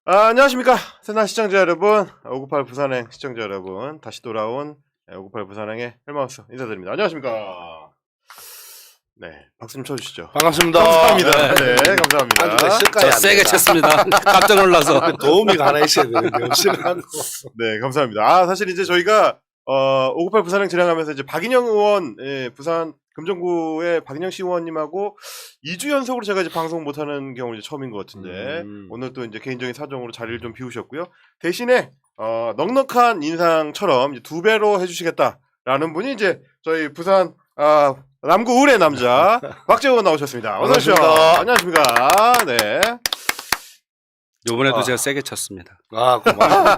안녕하십니까. 새날 시청자 여러분, 598 부산행 시청자 여러분, 다시 돌아온 598 부산행의 헬마우스 인사드립니다. 안녕하십니까. 네, 박수 좀 쳐주시죠. 반갑습니다. 감사합니다. 네, 감사합니다. 저 세게 쳤습니다. 깜짝 놀라서. 도우미가 하나 있어야 되는데 없으면 네, 감사합니다. 사실 이제 저희가 598 부산행 진행하면서 이제 박인영 의원, 부산 금정구의 박인영 시의원님하고 2주 연속으로 제가 이제 방송 못하는 경우는 이제 처음인 것 같은데 오늘 또 이제 개인적인 사정으로 자리를 좀 비우셨고요. 대신에 넉넉한 인상처럼 이제 2배로 해주시겠다라는 분이 이제 저희 부산 남구 을의 남자 박재원 나오셨습니다. 어서 오십시오. 안녕하십니까. 네. 요번에도 제가 세게 쳤습니다. 고마워.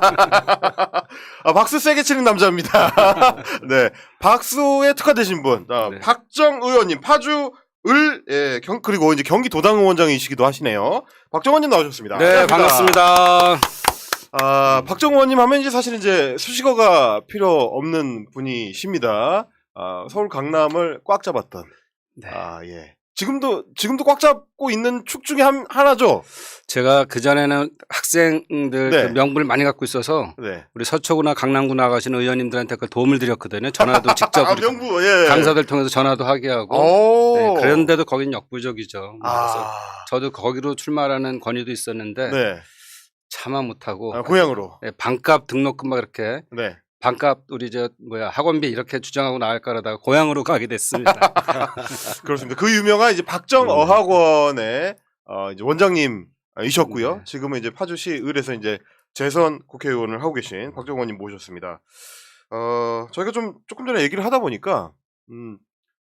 박수 세게 치는 남자입니다. 네. 박수에 특화되신 분. 네. 박정 의원님, 파주 그리고 이제 경기 도당 의원장이시기도 하시네요. 박정 의원님 나오셨습니다. 네, 반갑습니다. 박정 의원님 하면 이제 사실 이제 수식어가 필요 없는 분이십니다. 서울 강남을 꽉 잡았던. 네. 예. 지금도 꽉 잡고 있는 축 중에 하나죠. 제가 그전에는 학생들 네. 그 명분을 많이 갖고 있어서 네. 우리 서초구나 강남구 나가시는 의원님들한테 그걸 도움을 드렸거든요. 전화도 직접 명부, 예. 강사들 통해서 전화도 하게 하고. 네, 그런데도 거긴 역부족이죠. 그래서 저도 거기로 출마하는 권유도 있었는데 네. 차마 못하고 고향으로. 네, 반값 등록금 막 이렇게 네. 반값 우리 학원비 이렇게 주장하고 나갈 거라다가 고향으로 가게 됐습니다. 그렇습니다. 그 유명한 이제 박정 어학원의 이제 원장님이셨고요. 네. 지금은 이제 파주시 을에서 이제 재선 국회의원을 하고 계신 박정 의원님 모셨습니다. 저희가 조금 전에 얘기를 하다 보니까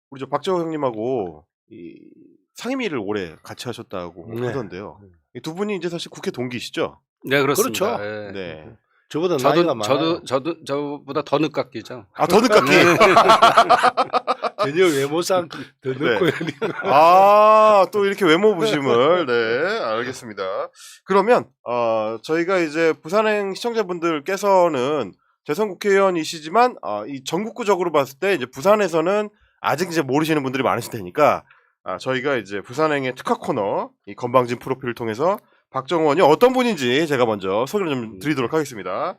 우리 저 박정 형님하고 이 상임위를 오래 같이 하셨다고 하던데요. 이 두 분이 이제 사실 국회 동기시죠? 네, 그렇습니다. 그렇죠. 네. 네. 저보다 나이가 많아요. 저보다 더 늦깎이죠. 더 늦깎이. 전혀 외모상 더 늦고 또 이렇게 외모 부심을. 네, 알겠습니다. 그러면 저희가 이제 부산행 시청자분들께서는 재선 국회의원이시지만 이 전국구적으로 봤을 때 이제 부산에서는 아직 이제 모르시는 분들이 많으실 테니까 저희가 이제 부산행의 특화 코너 이 건방진 프로필을 통해서 박정 의원이 어떤 분인지 제가 먼저 소개를 좀 드리도록 하겠습니다.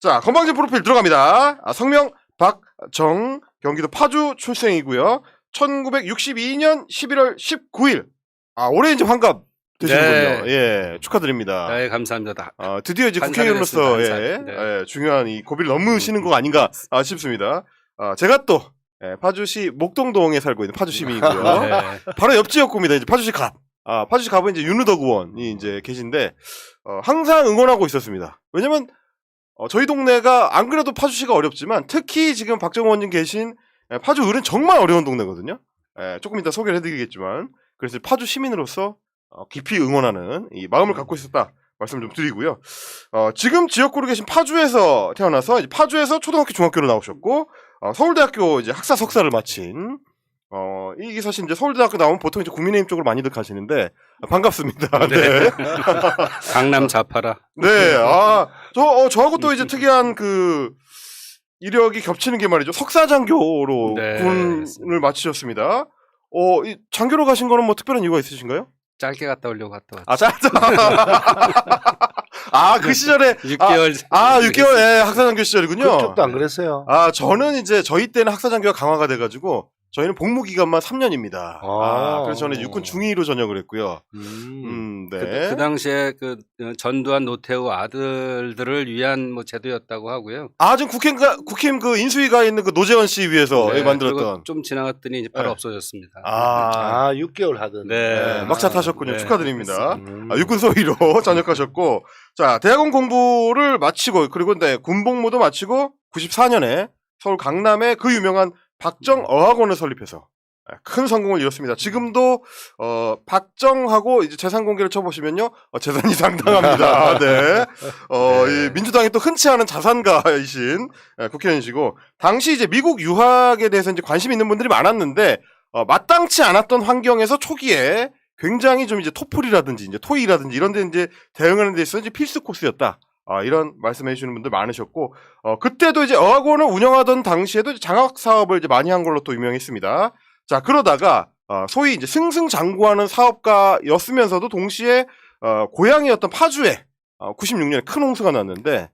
자, 건방진 프로필 들어갑니다. 성명 박정, 경기도 파주 출생이고요. 1962년 11월 19일. 올해 이제 환갑 되시는군요. 네. 예, 축하드립니다. 네, 감사합니다. 드디어 이제 국회의원으로서 중요한 이 고비를 넘으시는 거 아닌가 싶습니다. 제가 또 파주시 목동동에 살고 있는 파주 시민이고요. 네. 바로 옆 지역구입니다. 이제 파주시 갑. 파주시 갑은 이제 윤우덕 의원이 이제 계신데 항상 응원하고 있었습니다. 왜냐면 저희 동네가 안 그래도 파주시가 어렵지만 특히 지금 박정 의원님 계신 파주 을은 정말 어려운 동네거든요. 조금 이따 소개를 해드리겠지만 그래서 파주 시민으로서 깊이 응원하는 이 마음을 갖고 있었다 말씀 좀 드리고요. 지금 지역구로 계신 파주에서 태어나서 이제 파주에서 초등학교 중학교로 나오셨고 서울대학교 이제 학사 석사를 마친 이게 사실 이제 서울대학교 나오면 보통 이제 국민의힘 쪽으로 많이들 가시는데 반갑습니다. 네. 강남 좌파라. 네. 저하고 또 이제 특이한 그 이력이 겹치는 게 말이죠. 석사장교로 네, 군을 마치셨습니다. 이 장교로 가신 거는 뭐 특별한 이유가 있으신가요? 짧게 갔다 오려고 갔다 왔죠. 짧다. 그 시절에 6개월. 6개월 학사장교 시절이군요. 그쪽도 안 그랬어요. 저는 이제 저희 때는 학사장교가 강화가 돼가지고 저희는 복무 기간만 3년입니다. 그래서 저는 육군 중위로 전역을 했고요. 네. 그 당시에 그 전두환 노태우 아들들을 위한 뭐 제도였다고 하고요. 지금 국힘 그 인수위가 있는 그 노재원 씨 위해서 만들었던. 좀 지나갔더니 이제 바로 없어졌습니다. 6개월 하던. 네. 막차 타셨군요. 네. 축하드립니다. 육군 소위로 전역하셨고, 자 대학원 공부를 마치고 그리고 군복무도 마치고 94년에 서울 강남에 그 유명한 박정 어학원을 설립해서 큰 성공을 이뤘습니다. 지금도 박정하고 이제 재산 공개를 쳐보시면요 재산이 상당합니다. 네. 이 민주당이 또 흔치 않은 자산가이신 국회의원이시고 당시 이제 미국 유학에 대해서 이제 관심 있는 분들이 많았는데 마땅치 않았던 환경에서 초기에 굉장히 좀 이제 토플이라든지 이제 토익이라든지 이런 데 이제 대응하는 데 있어서 이제 필수 코스였다. 이런 말씀해 주시는 분들 많으셨고, 그때도 이제 어학원을 운영하던 당시에도 이제 장학 사업을 이제 많이 한 걸로 또 유명했습니다. 자, 그러다가, 소위 이제 승승장구하는 사업가였으면서도 동시에, 고향이었던 파주에 96년에 큰 홍수가 났는데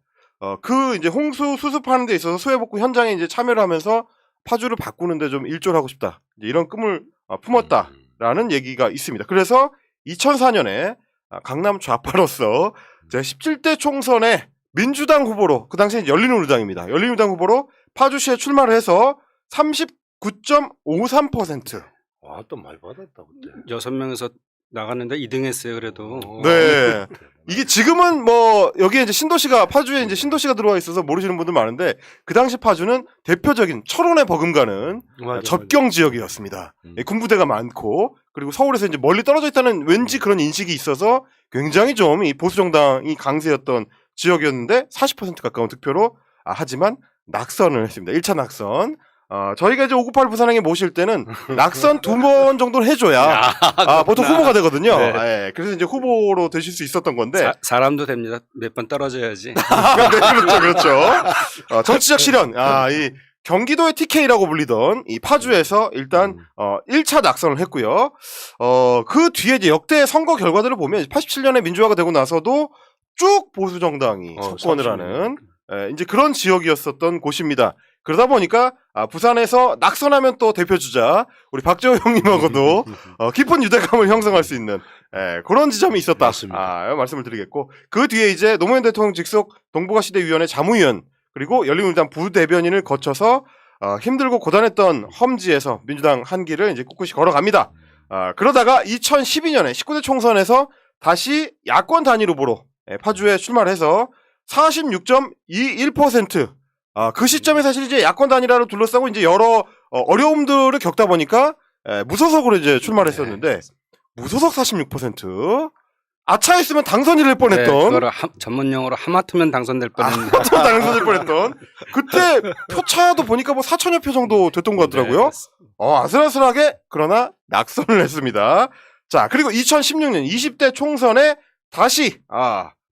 그 이제 홍수 수습하는 데 있어서 수해복구 현장에 이제 참여를 하면서 파주를 바꾸는데 좀 일조를 하고 싶다. 이제 이런 꿈을 품었다라는 얘기가 있습니다. 그래서 2004년에 강남 좌파로서 제17대 총선에 민주당 후보로 그 당시에 열린우리당입니다. 열린우리당 후보로 파주시에 출마를 해서 39.53%. 와, 또 많이 받았다 그때. 6명에서 나갔는데 2등 했어요, 그래도. 네. 이게 지금은 뭐 여기에 이제 신도시가 파주에 이제 신도시가 들어와 있어서 모르시는 분들 많은데 그 당시 파주는 대표적인 철원에 버금가는 접경 지역이었습니다. 군부대가 많고 그리고 서울에서 이제 멀리 떨어져 있다는 왠지 그런 인식이 있어서 굉장히 좀 이 보수 정당이 강세였던 지역이었는데 40% 가까운 득표로 하지만 낙선을 했습니다. 1차 낙선. 저희가 이제 598 부산행에 모실 때는 낙선 2번 정도는 해줘야 보통 후보가 되거든요. 네. 예, 그래서 이제 후보로 되실 수 있었던 건데. 사람도 됩니다. 몇 번 떨어져야지. 네, 그렇죠, 그렇죠. 정치적 실현. 이 경기도의 TK라고 불리던 이 파주에서 일단 1차 낙선을 했고요. 그 뒤에 이제 역대 선거 결과들을 보면 87년에 민주화가 되고 나서도 쭉 보수 정당이 석권을 하는 이제 그런 지역이었었던 곳입니다. 그러다 보니까 부산에서 낙선하면 또 대표 주자 우리 박재호 형님하고도 깊은 유대감을 형성할 수 있는 그런 지점이 있었다. 말씀을 드리겠고 그 뒤에 이제 노무현 대통령 직속 동북아시대위원회 자무위원 그리고 열린우리당 부대변인을 거쳐서 힘들고 고단했던 험지에서 민주당 한 길을 이제 꿋꿋이 걸어갑니다. 그러다가 2012년에 19대 총선에서 다시 야권 단일 후보로 파주에 출마를 해서 46.21%. 그 시점에 사실 이제 야권 단일화로 둘러싸고 이제 여러 어려움들을 겪다 보니까 무소속으로 이제 출마를 했었는데 무소속 46%. 아차했으면 당선이 될 뻔했던. 네, 그거를 전문 용어로 하마터면 당선될 뻔했는데. 당선될 뻔했던. 그때 표차도 보니까 뭐 4천여 표 정도 됐던 것 같더라고요. 아슬아슬하게 그러나 낙선을 했습니다. 자, 그리고 2016년 20대 총선에 다시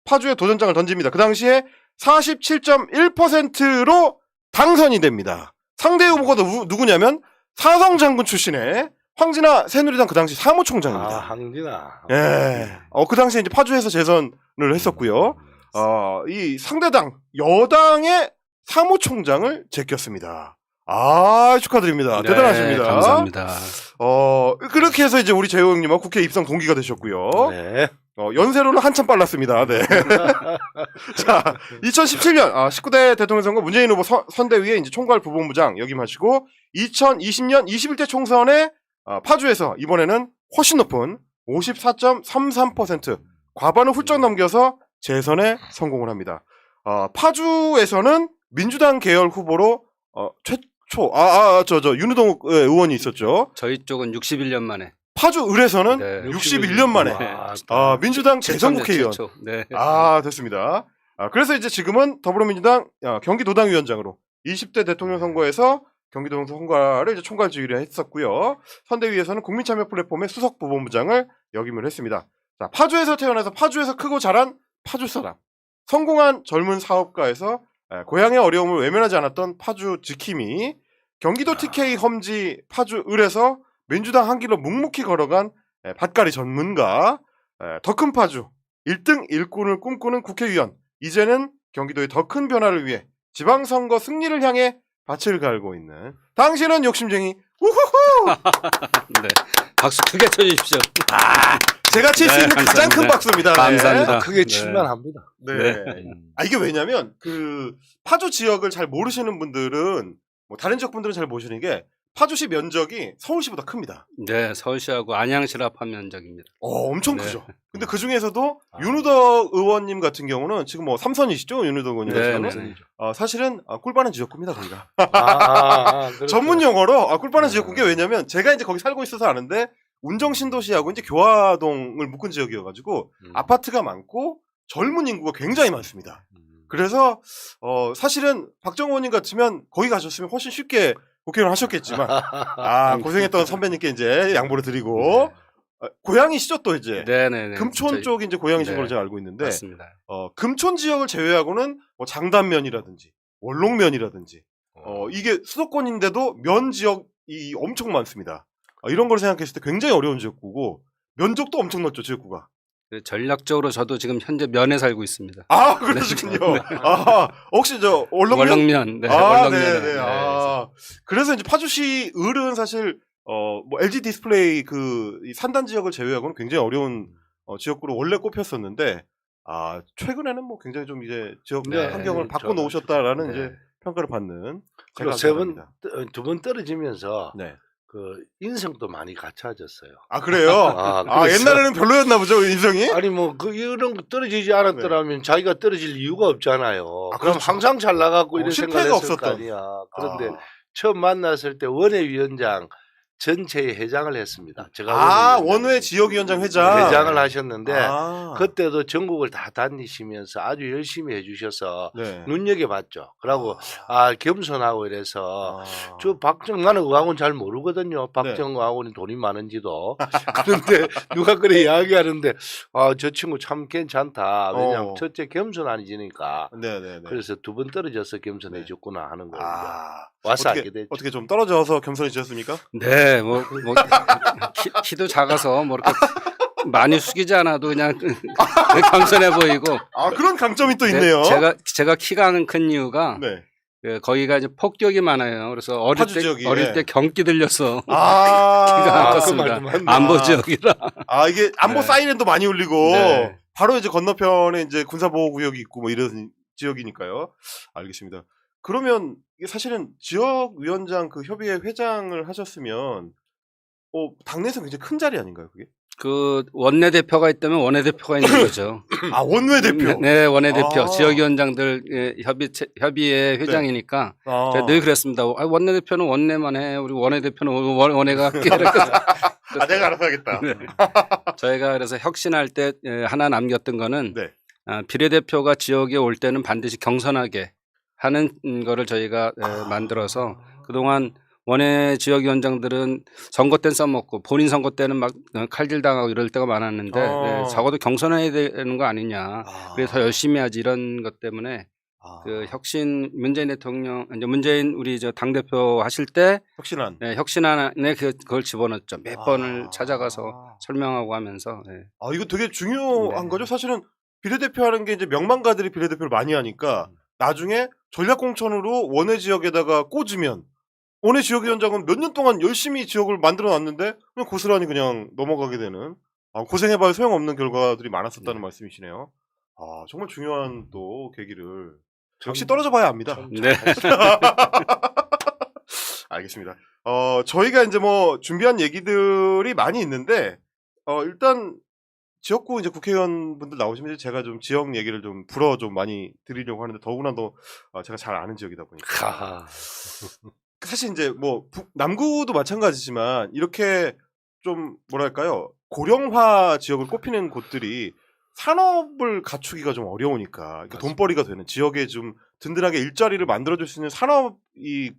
파주에 도전장을 던집니다. 그 당시에 47.1%로 당선이 됩니다. 상대 후보가 누구냐면 사성 장군 출신의 황진아 새누리당 그 당시 사무총장입니다. 황진아. 예. 그 당시에 이제 파주에서 재선을 했었고요. 이 상대당 여당의 사무총장을 제꼈습니다. 축하드립니다. 네, 대단하십니다. 감사합니다. 그렇게 해서 이제 우리 재호 형님은 국회 입성 동기가 되셨고요. 네. 연세로는 한참 빨랐습니다. 네. 자, 2017년 19대 대통령 선거 문재인 후보 선대위에 이제 총괄 부본부장 역임하시고 2020년 21대 총선에 파주에서 이번에는 훨씬 높은 54.33% 과반을 훌쩍 넘겨서 재선에 성공을 합니다. 파주에서는 민주당 계열 후보로 최초 윤우동 의원이 있었죠. 저희 쪽은 61년 만에. 파주 을에서는 네. 61년 만에 민주당 재선 국회의원 네. 됐습니다. 그래서 이제 지금은 더불어민주당 경기도당 위원장으로 20대 대통령 선거에서 경기도 선거를 이제 총괄 지휘를 했었고요. 선대위에서는 국민참여 플랫폼의 수석 부본부장을 역임을 했습니다. 자, 파주에서 태어나서 파주에서 크고 자란 파주 사람, 성공한 젊은 사업가에서 고향의 어려움을 외면하지 않았던 파주 지킴이, 경기도 TK 험지 파주 을에서 민주당 한 길로 묵묵히 걸어간 밭갈이 전문가, 더 큰 파주 1등 일꾼을 꿈꾸는 국회의원, 이제는 경기도의 더 큰 변화를 위해 지방선거 승리를 향해 밭을 갈고 있는 당신은 욕심쟁이 우후후. 네. 박수 크게 쳐주십시오. 제가 칠 수 있는 가장 큰 박수입니다. 감사합니다. 크게 칠만 합니다. 네. 이게 왜냐면 그 파주 지역을 잘 모르시는 분들은 뭐 다른 지역 분들은 잘 모르시는 게 파주시 면적이 서울시보다 큽니다. 네, 서울시하고 안양시를 합한 면적입니다. 엄청 네. 크죠. 근데 그 중에서도 윤우덕 의원님 같은 경우는 지금 뭐 삼선이시죠, 윤우덕 의원님 같은 네, 경우는. 네. 사실은 꿀빠는 지역구입니다, 거기가. 그렇죠. 전문 용어로 꿀빠는 지역구가 왜냐면 제가 이제 거기 살고 있어서 아는데 운정 신도시하고 이제 교화동을 묶은 지역이어가지고 아파트가 많고 젊은 인구가 굉장히 많습니다. 그래서 사실은 박정호 의원님 같으면 거기 가셨으면 훨씬 쉽게 국회의원 하셨겠지만 고생했던 선배님께 이제 양보를 드리고 고향이시죠 또 이제 네네네. 금촌 쪽이 이제 고향이신 걸로 제가 알고 있는데 맞습니다. 금촌 지역을 제외하고는 뭐 장단면이라든지 원롱면이라든지 이게 수도권인데도 면 지역이 엄청 많습니다. 이런 걸 생각했을 때 굉장히 어려운 지역구고 면적도 엄청 넓죠 지역구가. 전략적으로 저도 지금 현재 면에 살고 있습니다. 아, 그러시군요. 아, 혹시 저 얼렁면? 월렁면. 네, 아, 월렁면에. 네, 네. 아, 그래서 이제 파주시 을은 사실 뭐 LG 디스플레이 이 산단 지역을 제외하고는 굉장히 어려운 지역구로 원래 꼽혔었는데 최근에는 뭐 굉장히 좀 이제 지역 네, 환경을 바꿔 저는 놓으셨다라는 네. 이제 평가를 받는. 그리고 생각입니다. 두 번 떨어지면서 네. 그 인성도 많이 갖춰졌어요. 아, 그래요? 그래서- 옛날에는 별로였나 보죠, 인성이? 아니 뭐 그 이런 거 떨어지지 않았더라면 자기가 떨어질 이유가 없잖아요. 그럼 그렇죠. 항상 잘 나가고 이런 실패가 생각을 했을 거 없었던. 아니야. 그런데 처음 만났을 때 원외위원장 전체의 회장을 했습니다. 제가 원외 지역위원장 회장. 회장을 하셨는데 아. 그때도 전국을 다 다니시면서 아주 열심히 해주셔서 네. 눈여겨봤죠. 그러고 겸손하고 이래서 저 나는 의학원 잘 모르거든요. 박정 의학원이 돈이 많은지도. 그런데 누가 그래 이야기하는데 저 친구 참 괜찮다. 왜냐하면 첫째 겸손하니까. 네네네. 그래서 두 번 떨어져서 겸손해졌구나 하는 거예요. 어떻게, 와서 알게 됐죠. 어떻게 좀 떨어져서 겸손해지셨습니까? 네, 키도 작아서 뭐 이렇게 많이 숙이지 않아도 그냥 겸손해 보이고. 그런 강점이 또 있네요. 제가 키가 큰 이유가 네. 거기가 이제 폭격이 많아요. 그래서 파주 지역이, 어릴 때 경기 들려서 키가 안 컸습니다. 안보 지역이라. 이게 안보 네. 사이렌도 많이 울리고 네. 바로 이제 건너편에 이제 군사보호구역이 있고 뭐 이런 지역이니까요. 알겠습니다. 그러면 이게 사실은 지역위원장 그 협의회 회장을 하셨으면 당내에서 굉장히 큰 자리 아닌가요, 그게? 그 원내대표가 있다면 원내대표가 있는 거죠. 원내대표. 네, 원내대표. 지역위원장들 협의회 회장이니까 제가 늘 그랬습니다. 원내대표는 원내만 해. 우리 원내대표는 원내가 할게. 내가 알아서 하겠다. 네. 저희가 그래서 혁신할 때 하나 남겼던 거는 네. 비례대표가 지역에 올 때는 반드시 경선하게 하는 거를 저희가 만들어서 그동안 원외 지역위원장들은 선거 때는 써먹고 본인 선거 때는 막 칼질 당하고 이럴 때가 많았는데 적어도 경선해야 되는 거 아니냐. 그래서 더 열심히 하지 이런 것 때문에 그 혁신 문재인 대통령 이제 문재인 우리 당대표 하실 때 혁신안에 그걸 집어넣었죠. 몇 번을 찾아가서 설명하고 하면서. 이거 되게 중요한 거죠. 사실은 비례대표 하는 게 이제 명망가들이 비례대표를 많이 하니까 나중에 전략공천으로 원외 지역에다가 꽂으면 원외 지역위원장은 몇 년 동안 열심히 지역을 만들어 놨는데 그냥 고스란히 그냥 넘어가게 되는 고생해봐야 소용없는 결과들이 많았었다는 말씀이시네요. 정말 중요한 또 계기를 역시 떨어져 봐야 합니다. 네. 알겠습니다. 저희가 이제 뭐 준비한 얘기들이 많이 있는데 일단 지역구 이제 국회의원분들 나오시면 제가 좀 지역 얘기를 좀 불어 좀 많이 드리려고 하는데 더구나 더 제가 잘 아는 지역이다 보니까 사실 이제 뭐 남구도 마찬가지지만 이렇게 좀 뭐랄까요 고령화 지역을 꼽히는 곳들이 산업을 갖추기가 좀 어려우니까 돈벌이가 되는 지역에 좀 든든하게 일자리를 만들어줄 수 있는 산업 이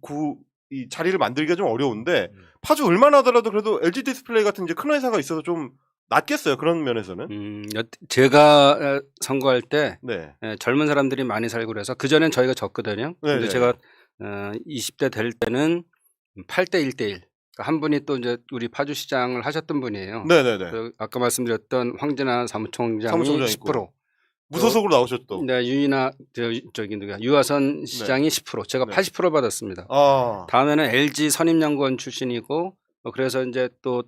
자리를 만들기가 좀 어려운데 파주 을만 하더라도 그래도 LG 디스플레이 같은 이제 큰 회사가 있어서 좀 낫겠어요. 그런 면에서는. 제가 선거할 때 젊은 사람들이 많이 살고 그래서 그전엔 저희가 졌거든요. 근데 제가 20대 될 때는 8대 1대1. 한 분이 또 이제 우리 파주시장을 하셨던 분이에요. 네네네. 아까 말씀드렸던 황진아 사무총장이 10%. 무소속으로 나오셨던. 네, 유화선 시장이 10%. 제가 80% 받았습니다. 다음에는 LG 선임연구원 출신이고 그래서 이제 또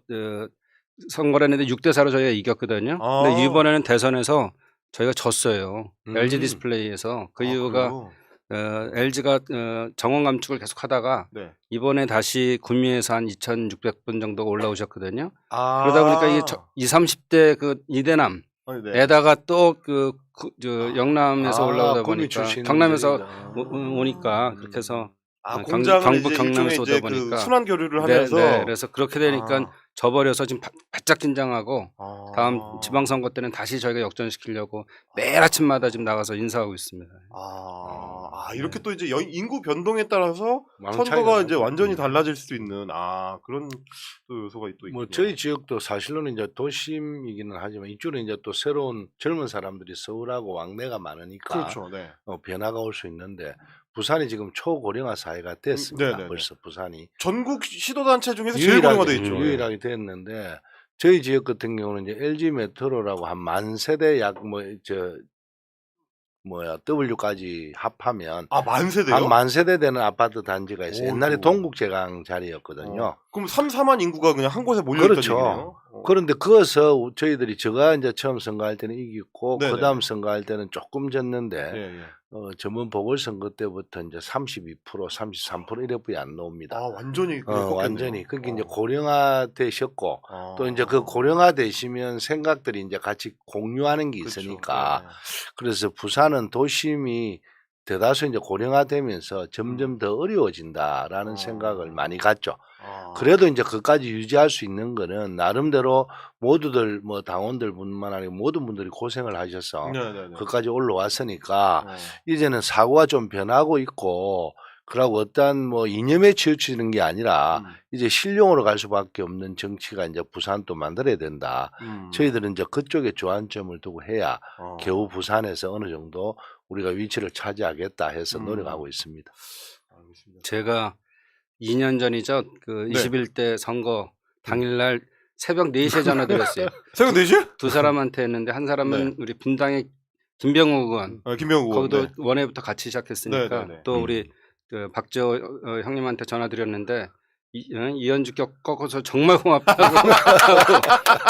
선거를 했는데 6대 4로 저희가 이겼거든요. 근데 이번에는 대선에서 저희가 졌어요. LG 디스플레이에서. 그 이유가 LG가 정원 감축을 계속 하다가 이번에 다시 구미에서 한 2,600분 정도가 올라오셨거든요. 그러다 보니까 이게 20, 30대 그 이대남 에다가 또 영남에서 올라오다 보니까 경남에서 오니까 그렇게 해서 경북 경남에서 오다 보니까 순환 교류를 하면서 그래서 그렇게 되니까 져버려서 지금 바짝 긴장하고 다음 지방선거 때는 다시 저희가 역전시키려고 매일 아침마다 지금 나가서 인사하고 있습니다. 이렇게 또 이제 인구 변동에 따라서 선거가 이제 완전히 달라질 수 있는 그런 또 요소가 또 있고. 뭐 저희 지역도 사실로는 이제 도심이기는 하지만 이쪽은 이제 또 새로운 젊은 사람들이 서울하고 왕래가 많으니까 그렇죠. 변화가 올 수 있는데 부산이 지금 초고령화 사회가 됐습니다. 벌써 부산이 전국 시도단체 중에서 제일 고령화돼 있죠. 유일하게 됐는데 저희 지역 같은 경우는 이제 LG 메트로라고 한 10,000세대 W까지 합하면 아, 만세대요? 한 10,000세대 되는 아파트 단지가 있어요. 옛날에 오호. 동국제강 자리였거든요. 그럼 3, 4만 인구가 그냥 한 곳에 몰려있던 그렇죠. 얘기네요. 그런데 그것서 저희들이 제가 이제 처음 선거할 때는 이겼고 네네. 그다음 선거할 때는 조금 졌는데 예, 예. 전번 보궐선거 때부터 이제 32%, 33% 이래뿐이 안 나옵니다. 아, 완전히 꺾였네요. 완전히. 그게 이제 고령화 되셨고 아. 또 이제 그 고령화 되시면 생각들이 이제 같이 공유하는 게 그렇죠. 있으니까 네. 그래서 부산은 도심이 대다수 이제 고령화되면서 점점 더 어려워진다라는 생각을 많이 갖죠. 아. 그래도 이제 그까지 유지할 수 있는 거는 나름대로 모두들 뭐 당원들뿐만 아니고 모든 분들이 고생을 하셔서 네네네. 그까지 올라왔으니까 어. 이제는 사고가 좀 변하고 있고 그러고 어떠한 뭐 이념에 치우치는 게 아니라 이제 실용으로 갈 수밖에 없는 정치가 이제 부산 또 만들어야 된다. 저희들은 이제 그쪽에 주안점을 두고 해야 겨우 부산에서 어느 정도 우리가 위치를 차지하겠다 해서 노력하고 있습니다. 알겠습니다. 제가 2년 전이죠. 그 네. 21대 선거 당일날 새벽 4시에 전화드렸어요. 새벽 4시? 두 사람한테 했는데 한 사람은 네. 우리 분당의 김병욱 의원. 김병우 의원. 거기도 네. 원회부터 같이 시작했으니까 네. 또 우리 그 박재호 형님한테 전화드렸는데 이현주 꺾어서 정말 고맙다고 하고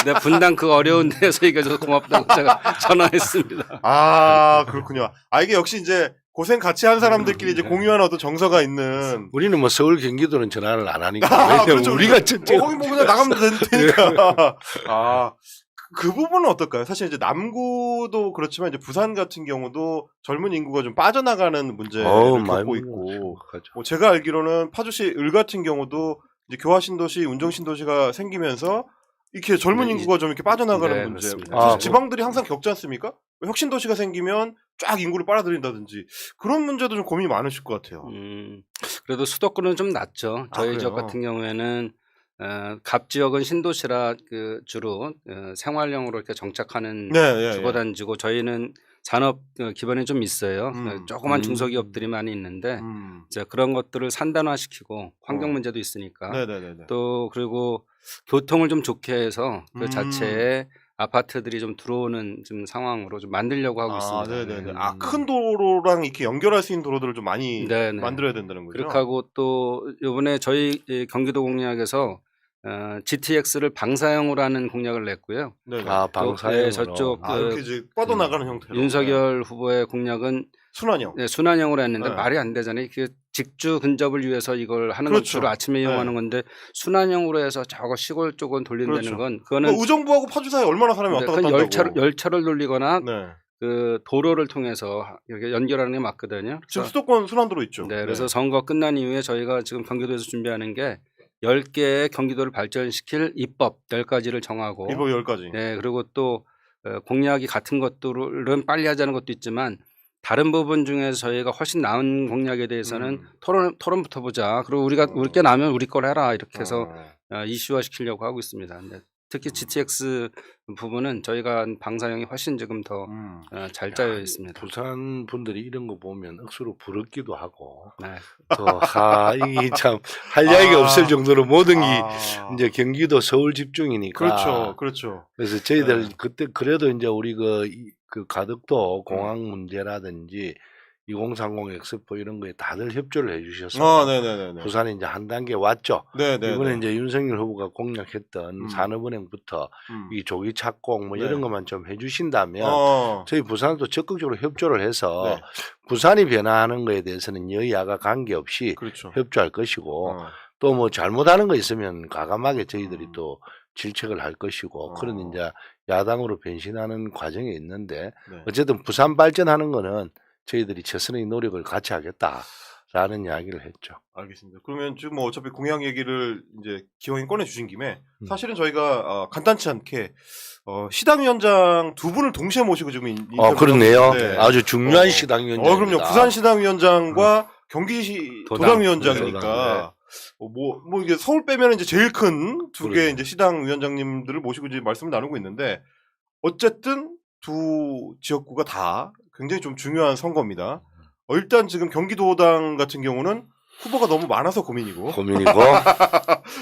내가 분당 그 어려운 데서 얘기해줘서 고맙다고 제가 전화했습니다. 아, 그렇군요. 아, 이게 역시 이제 고생 같이 한 사람들끼리 이제 공유하는 어떤 정서가 있는. 우리는 뭐 서울 경기도는 전화를 안 하니까 아, 왜냐면 그렇죠. 우리가 진짜 거기 뭐 그냥 나가면 되니까. 아, 그 부분은 어떨까요? 사실 이제 남구도 그렇지만 이제 부산 같은 경우도 젊은 인구가 좀 빠져나가는 문제를 겪고 있고. 뭐 제가 알기로는 파주시 을 같은 경우도 이제 교화 신도시, 운정 신도시가 생기면서 이렇게 젊은 인구가 좀 이렇게 빠져나가는 네, 문제. 그렇습니다. 지방들이 항상 겪지 않습니까? 혁신도시가 생기면 쫙 인구를 빨아들인다든지 그런 문제도 좀 고민이 많으실 것 같아요. 그래도 수도권은 좀 낫죠. 저희 지역 같은 경우에는 갑 지역은 신도시라 그 주로 생활용으로 이렇게 정착하는 주거단지고 저희는 산업 기반이 좀 있어요. 조그만 중소기업들이 많이 있는데 이제 그런 것들을 산단화시키고 환경 문제도 있으니까 또 그리고 교통을 좀 좋게 해서 그 자체에 아파트들이 좀 들어오는 좀 상황으로 좀 만들려고 하고 있습니다. 네네네. 아, 큰 도로랑 이렇게 연결할 수 있는 도로들을 좀 많이 만들어야 된다는 거죠. 그렇게 하고 또 이번에 저희 경기도 공약에서 GTX를 방사형으로 하는 공약을 냈고요. 아, 방사형. 저쪽 이렇게 이제 뻗어나가는 형태로. 윤석열 후보의 공약은 순환형. 네, 순환형으로 했는데 말이 안 되잖아요. 그 직주 근접을 위해서 이걸 하는 것으로 아침에 이용하는 건데 순환형으로 해서 저거 시골 쪽은 돌린다는 건 그거는 의정부하고 파주 사이 얼마나 사람이 왔다 갔다 한다고. 열차를 돌리거나 그 도로를 통해서 이렇게 연결하는 게 맞거든요. 지금 수도권 순환도로 있죠. 네, 그래서 선거 끝난 이후에 저희가 지금 경기도에서 준비하는 게 10개의 경기도를 발전시킬 입법 10가지를 정하고 입법 10가지. 네, 그리고 또 공약이 같은 것들은 빨리 하자는 것도 있지만 다른 부분 중에서 저희가 훨씬 나은 공약에 대해서는 토론부터 보자. 그리고 우리께 나면 우리 걸 해라. 이렇게 해서 이슈화 시키려고 하고 있습니다. 근데 특히 GTX 부분은 저희가 한 방사형이 훨씬 지금 더 잘 짜여 있습니다. 부산 분들이 이런 거 보면 억수로 부럽기도 하고 네. 또 이게 참 할 이야기가 없을 정도로 모든 게 이제 경기도 서울 집중이니까. 그렇죠. 그래서 저희들 그때 그래도 이제 우리 그 가덕도 공항 문제라든지 2030 엑스포 이런 거에 다들 협조를 해주셔서 부산이 이제 한 단계 왔죠. 이번에 이제 윤석열 후보가 공약했던 산업은행부터 이 조기 착공 뭐 이런 것만 좀 해주신다면 저희 부산도 적극적으로 협조를 해서 부산이 변화하는 거에 대해서는 여야가 관계없이 협조할 것이고 또 뭐 잘못하는 거 있으면 과감하게 저희들이 또 질책을 할 것이고 그런 이제 야당으로 변신하는 과정이 있는데 어쨌든 부산 발전하는 거는 저희들이 최선의 노력을 같이 하겠다라는 이야기를 했죠. 알겠습니다. 그러면 지금 뭐 어차피 공약 얘기를 이제 기왕에 꺼내 주신 김에 사실은 저희가 간단치 않게 시당위원장 두 분을 동시에 모시고 지금 그렇네요. 아주 중요한 시당위원장. 그럼요. 부산 시당위원장과 경기 도당위원장이니까 뭐 이게 서울 빼면 이제 제일 큰 두 개 이제 시당위원장님들을 모시고 이제 말씀을 나누고 있는데 어쨌든 두 지역구가 다 굉장히 좀 중요한 선거입니다. 일단 지금 경기도당 같은 경우는 후보가 너무 많아서 고민이고 고민이고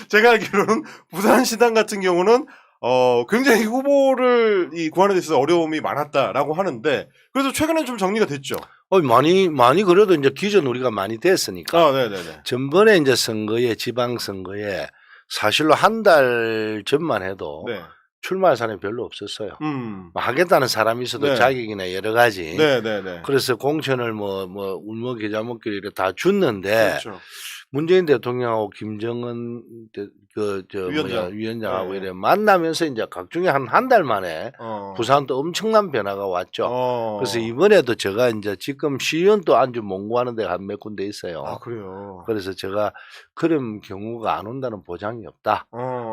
제가 알기로는 부산시당 같은 경우는 굉장히 후보를 구하는 데 있어서 어려움이 많았다라고 하는데 그래도 최근에 좀 정리가 됐죠. 많이 그래도 이제 기존 우리가 많이 됐으니까. 네네네. 전번에 이제 선거에 지방선거에 사실로 한 달 전만 해도 네. 출마할 사람이 별로 없었어요. 하겠다는 사람이 있어도 네. 자격이나 여러 가지. 네네네. 그래서 공천을 울먹 계좌먹기로 이렇게 다 줬는데 그렇죠. 문재인 대통령하고 김정은 위원장하고 네. 이래 만나면서 이제 각종의 한 달 만에 부산도 엄청난 변화가 왔죠. 그래서 이번에도 제가 이제 지금 시의원 또 안주 몽구하는 데가 한 몇 군데 있어요. 아, 그래요. 그래서 제가 그런 경우가 안 온다는 보장이 없다.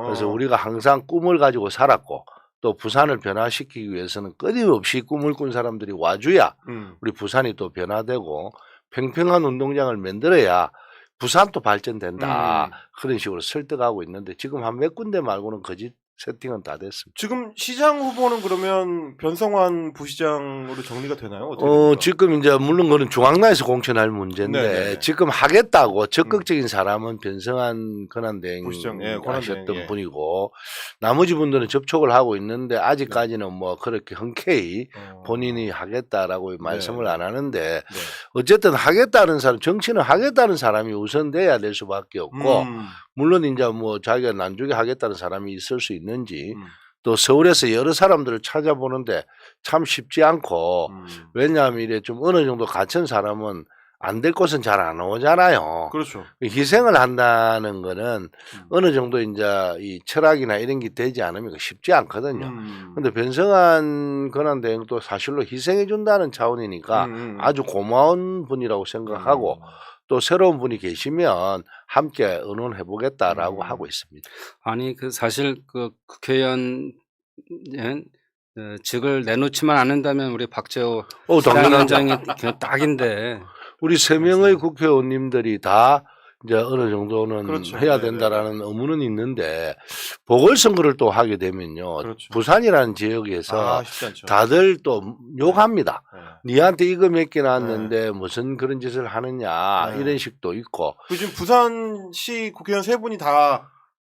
그래서 우리가 항상 꿈을 가지고 살았고 또 부산을 변화시키기 위해서는 끊임없이 꿈을 꾼 사람들이 와줘야 우리 부산이 또 변화되고 평평한 운동장을 만들어야 부산도 발전된다. 그런 식으로 설득하고 있는데 지금 한 몇 군데 말고는 거짓 세팅은 다 됐습니다. 지금 시장 후보는 그러면 변성환 부시장으로 정리가 되나요? 어떻게 됩니까? 지금 이제 물론 그건 중앙당에서 공천할 문제인데 네네네. 지금 하겠다고 적극적인 사람은 변성환 권한대행 부시장, 하셨던 권한대행, 분이고 나머지 분들은 접촉을 하고 있는데 아직까지는 뭐 그렇게 흔쾌히 본인이 하겠다라고 말씀을 안 하는데 네. 어쨌든 하겠다는 사람 정치는 하겠다는 사람이 우선돼야 될 수밖에 없고 물론 이제 뭐 자기가 난중에 하겠다는 사람이 있을 수 있는지 또 서울에서 여러 사람들을 찾아보는데 참 쉽지 않고 왜냐하면 이래 좀 어느 정도 갇힌 사람은 안 될 곳은 잘 안 오잖아요. 그렇죠. 희생을 한다는 거는 어느 정도 이제 이 철학이나 이런 게 되지 않으면 쉽지 않거든요. 근데 변성환 권한대행도 사실로 희생해 준다는 차원이니까 아주 고마운 분이라고 생각하고 또 새로운 분이 계시면 함께 의논해 보겠다라고 하고 있습니다. 아니 그 사실 그 국회의원 직을 내놓지만 않는다면 우리 박재호 당위원장이 딱인데 우리 3명의 국회의원님들이 다 이제 어느 정도는 그렇죠. 해야 된다라는 의무는 있는데 보궐선거를 또 하게 되면요. 그렇죠. 부산이라는 지역에서 쉽지 않죠. 다들 또 욕합니다. 네. 니한테 이거 몇 개 나왔는데 무슨 그런 짓을 하느냐 네. 이런 식도 있고. 지금 부산시 국회의원 3분이 다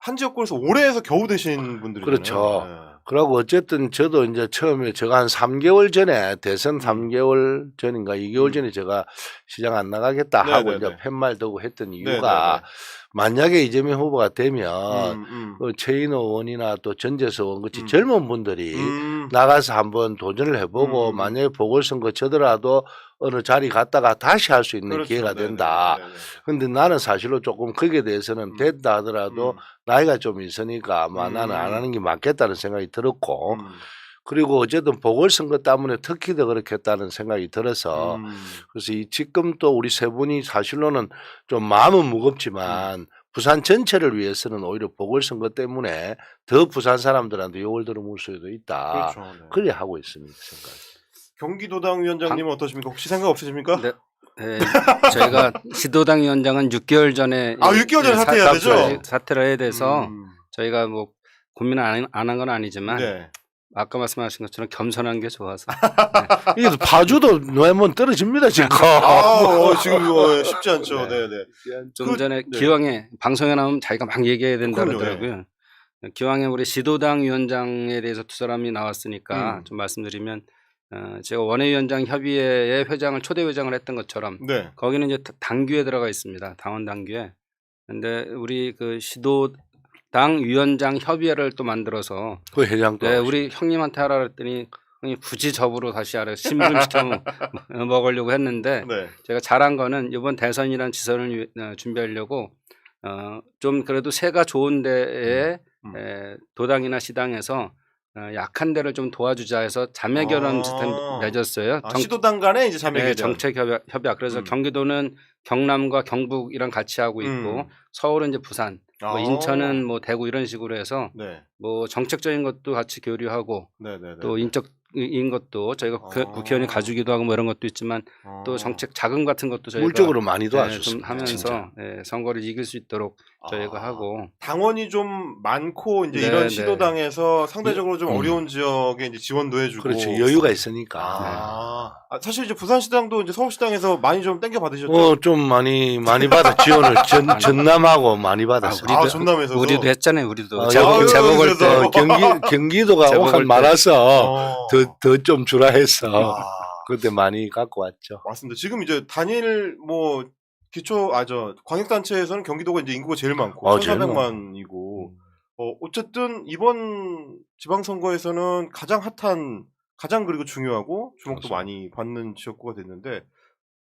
한 지역구에서 오래 해서 겨우 되신 분들이잖아요. 그렇죠. 네. 그러고 어쨌든 저도 이제 처음에 제가 한 3개월 전에 대선 3개월 전인가 2개월 전에 제가 시장 안 나가겠다 하고 이제 팻말 두고 했던 이유가 만약에 이재명 후보가 되면 최인호 의원이나 또 전재수 의원 같이 젊은 분들이 나가서 한번 도전을 해보고 만약에 보궐선거 저더라도 어느 자리 갔다가 다시 할 수 있는 그렇죠. 기회가 된다. 그런데 나는 사실로 조금 거기에 대해서는 됐다 하더라도 나이가 좀 있으니까 아마 나는 안 하는 게 맞겠다는 생각이 들었고 그리고 어쨌든 보궐선거 때문에 특히 더 그렇겠다는 생각이 들어서 그래서 지금 또 우리 3분이 사실로는 좀 마음은 무겁지만 부산 전체를 위해서는 오히려 보궐선거 때문에 더 부산 사람들한테 욕을 들어물 수도 있다. 그렇죠. 네. 그래 하고 있습니다. 생각. 경기도당 위원장님은 어떠십니까? 혹시 생각 없으십니까? 네. 저희가 시도당 위원장은 6개월 전에 6개월 전에 사퇴해야 되죠? 사퇴를 해야 돼서 저희가 뭐 고민을 안 한 건 아니지만 네. 아까 말씀하신 것처럼 겸손한 게 좋아서 이게 파주도 놓으면 떨어집니다 지금. 지금 이거 쉽지 않죠. 네네. 좀 전에 기왕에 방송에 나오면 자기가 막 얘기해야 된다 그러더라고요. 기왕에 우리 시도당 위원장에 대해서 두 사람이 나왔으니까 좀 말씀드리면 제가 원외위원장 협의회의 회장을 초대 회장을 했던 것처럼 거기는 이제 당규에 들어가 있습니다. 당원 당규에. 근데 우리 그 시도당 위원장 협의회를 또 만들어서 그 회장도 우리 형님한테 하라 그랬더니 형님 굳이 저부로 다시 하라 신분시청 먹으려고 했는데 제가 잘한 거는 이번 대선이란 지선을 준비하려고 좀 그래도 새가 좋은 데에 도당이나 시당에서 약한 데를 좀 도와주자 해서 자매 결혼 시스템 맺었어요. 시도당 간에 이제 자매 결혼. 정책 협약. 그래서 경기도는 경남과 경북이랑 같이 하고 있고 서울은 이제 부산, 뭐 인천은 뭐 대구 이런 식으로 해서 뭐 정책적인 것도 같이 교류하고 또 인적 정책인 것도 저희가 국회의원이 가주기도 하고 뭐 이런 것도 있지만 또 정책 자금 같은 것도 저희가 물적으로 많이 좀 도와줬습니다. 하면서 진짜. 선거를 이길 수 있도록 저희가 하고 당원이 좀 많고 이제 네, 이런 네. 시도당에서 상대적으로 좀 어려운 지역에 이제 지원도 해주고 그렇죠. 여유가 있으니까. 사실 이제 부산시당도 이제 서울시당에서 많이 좀 땡겨 받으셨죠? 좀 많이 받아 지원을 전남하고 많이 받았어요. 전남에서 우리도 했잖아요. 우리도 아유, 재보궐 때 그래서. 경기도가 재보궐 오한 때. 많아서 더 좀 주라 해서 아, 그때 많이 갖고 왔죠. 맞습니다. 지금 이제 단일 뭐 광역단체에서는 경기도가 이제 인구가 제일 많고 제일 1,400만이고 어쨌든 이번 지방선거에서는 가장 핫한 가장 그리고 중요하고 주목도 그렇죠. 많이 받는 지역구가 됐는데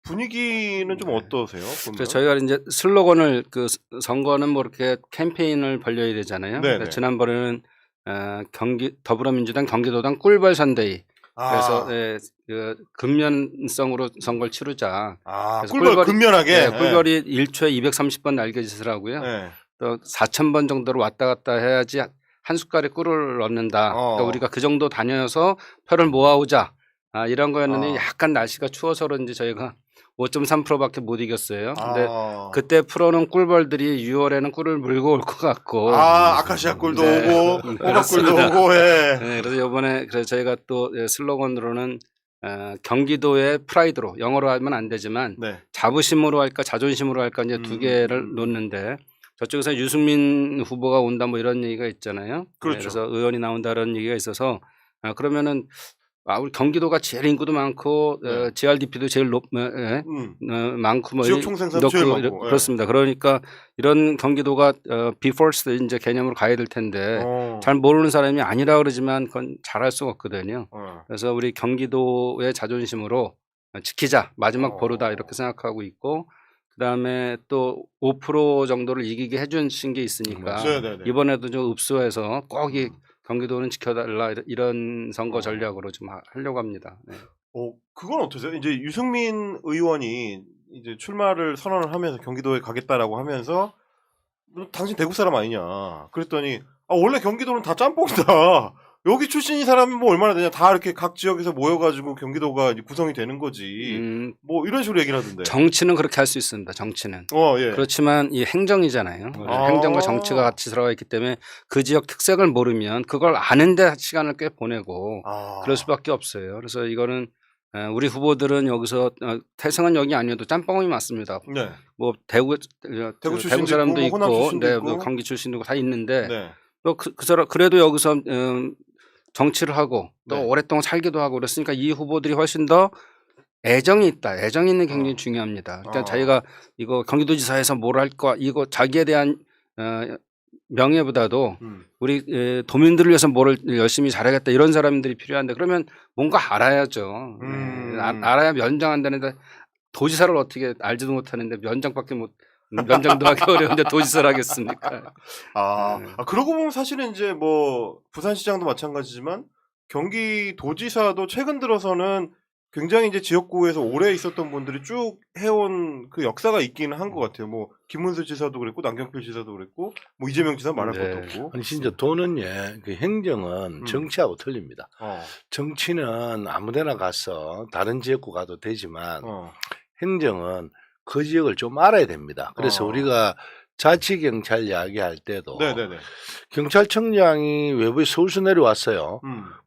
분위기는 좀 어떠세요? 보면? 그래서 저희가 이제 슬로건을 그 선거는 뭐 이렇게 캠페인을 벌려야 되잖아요. 네네. 근데 지난번에는 더불어민주당 경기도당 꿀벌 선대위 그래서 그 근면성으로 선거를 치르자. 그래서 꿀벌 근면하게 꿀벌이 1초에 230번 날개짓을 하고요. 또 4,000번 정도로 왔다 갔다 해야지 한 숟갈에 꿀을 넣는다. 그러니까 우리가 그 정도 다녀서 표를 모아오자. 이런 거였는데 약간 날씨가 추워서 그런지 저희가 5.3%밖에 못 이겼어요. 근데 그때 프로는 꿀벌들이 6월에는 꿀을 물고 올 것 같고. 아카시아 꿀도 오고 호박 꿀도 그렇습니다. 오고 그래서 이번에 그래서 저희가 또 슬로건으로는 경기도의 프라이드로 영어로 하면 안 되지만 자부심으로 할까 자존심으로 할까 이제 두 개를 놓는데 저쪽에서 유승민 후보가 온다 뭐 이런 얘기가 있잖아요. 그렇죠. 그래서 의원이 나온다는 얘기가 있어서 그러면은 우리 경기도가 제일 인구도 많고 GRDP도 제일 많고 뭐 지역 총생산 제일 많고 그렇습니다. 그러니까 이런 경기도가 be first 이제 개념으로 가야 될 텐데 잘 모르는 사람이 아니라 그러지만 그건 잘할 수가 없거든요. 그래서 우리 경기도의 자존심으로 지키자 마지막 보루다 이렇게 생각하고 있고 그다음에 또 5% 정도를 이기게 해주신 게 있으니까 이번에도 좀 읍소해서 꼭 이 경기도는 지켜달라 이런 선거 전략으로 좀 하려고 합니다. 네. 그건 어떠세요? 이제 유승민 의원이 이제 출마를 선언을 하면서 경기도에 가겠다라고 하면서 당신 대구 사람 아니냐? 그랬더니 원래 경기도는 다 짬뽕이다. 여기 출신인 사람이 뭐 얼마나 되냐? 다 이렇게 각 지역에서 모여가지고 경기도가 이제 구성이 되는 거지. 뭐 이런 식으로 얘기를 하던데. 정치는 그렇게 할 수 있습니다. 정치는. 예. 그렇지만 이 행정이잖아요. 행정과 정치가 같이 들어가 있기 때문에 그 지역 특색을 모르면 그걸 아는데 시간을 꽤 보내고 그럴 수밖에 없어요. 그래서 이거는 우리 후보들은 여기서 태생은 여기 아니어도 짬뽕이 맞습니다. 뭐 대구 사람도 있고, 뭐 경기 출신도 있고 다 있는데 또 그래도 여기서 정치를 하고 또 오랫동안 살기도 하고 그랬으니까 이 후보들이 훨씬 더 애정이 있다. 애정이 있는 게 굉장히 중요합니다. 그러니까 자기가 이거 경기도지사에서 뭘 할 거 이거 자기에 대한 명예보다도 우리 도민들을 위해서 뭐를 열심히 잘하겠다 이런 사람들이 필요한데 그러면 뭔가 알아야죠. 알아야 면장한다는데 도지사를 어떻게 알지도 못하는데 면장도 하기 어려운데 도지사를 하겠습니까? 그러고 보면 사실은 이제 뭐 부산시장도 마찬가지지만 경기도지사도 최근 들어서는 굉장히 이제 지역구에서 오래 있었던 분들이 쭉 해온 그 역사가 있기는 한 것 같아요. 뭐 김문수 지사도 그랬고 남경필 지사도 그랬고 뭐 이재명 지사 말할 것도 없고. 아니 진짜 돈은 그 행정은 정치하고 틀립니다. 정치는 아무데나 가서 다른 지역구 가도 되지만 행정은 그 지역을 좀 알아야 됩니다. 그래서 우리가 자치경찰 이야기할 때도 경찰청장이 외부에 서울서 내려왔어요.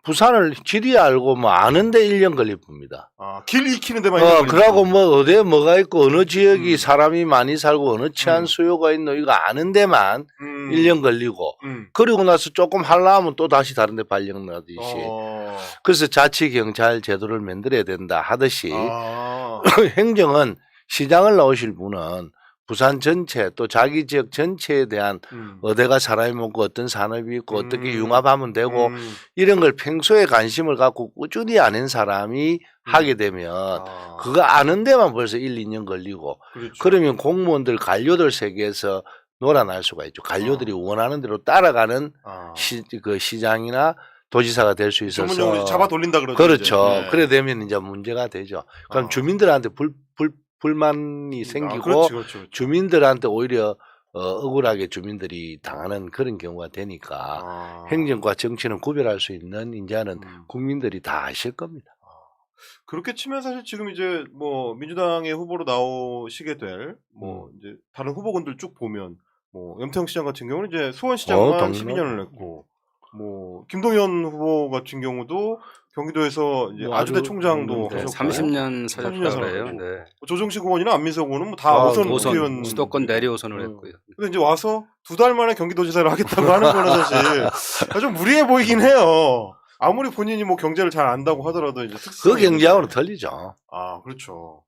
부산을 지리 알고 뭐 아는데 1년 걸릴 겁니다. 길 익히는 데만 1년 걸립니다. 그러고 뭐 어디에 뭐가 있고 어느 지역이 사람이 많이 살고 어느 치안 수요가 있노 이거 아는 데만 1년 걸리고 그리고 나서 조금 하려면 또 다시 다른 데 발령 나듯이 그래서 자치경찰 제도를 만들어야 된다 하듯이 행정은 시장을 나오실 분은 부산 전체 또 자기 지역 전체에 대한 어디가 사람이 많고 어떤 산업이 있고 어떻게 융합하면 되고 이런 걸 평소에 관심을 갖고 꾸준히 아는 사람이 하게 되면 그거 아는 데만 벌써 1, 2년 걸리고 그러면 공무원들 관료들 세계에서 놀아날 수가 있죠. 관료들이 원하는 대로 따라가는 그 시장이나 도지사가 될 수 있어서 전문용어로 잡아 돌린다 그러죠. 그렇죠. 그래 되면 이제 문제가 되죠. 그럼 주민들한테 불만이 생기고 그렇죠. 주민들한테 오히려 억울하게 주민들이 당하는 그런 경우가 되니까 행정과 정치는 구별할 수 있는 이제는 국민들이 다 아실 겁니다. 그렇게 치면 사실 지금 이제 뭐 민주당의 후보로 나오시게 될 뭐 이제 다른 후보군들 쭉 보면 뭐 염태영 시장 같은 경우는 이제 수원시장만 당연하죠. 12년을 했고 뭐 김동연 후보 같은 경우도 경기도에서 이제 뭐 아주대 아주 총장도 네, 하셨고 30년 30년 서셨다고 그래요. 살았고. 네. 조정식 의원이나 안민석 의원은 뭐 다 아, 오선 오선 국회의원 수도권 내리오선을 했고요. 근데 이제 와서 2달 만에 경기도지사를 하겠다고 하는 거는 사실 좀 무리해 보이긴 해요. 아무리 본인이 뭐 경제를 잘 안다고 하더라도 이제 그 특성이 경제하고는 있는데. 틀리죠. 아, 그렇죠.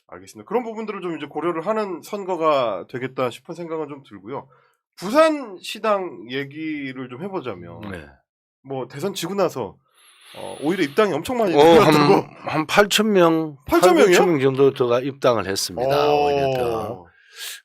알겠습니다. 그런 부분들을 좀 이제 고려를 하는 선거가 되겠다 싶은 생각은 좀 들고요. 부산시당 얘기를 좀 해보자면 네. 뭐 대선 지고 나서 오히려 입당이 엄청 많이 한 늘었다고. 8천 명, 8,000 명이요? 800명 정도 더가 입당을 했습니다. 오히려 더.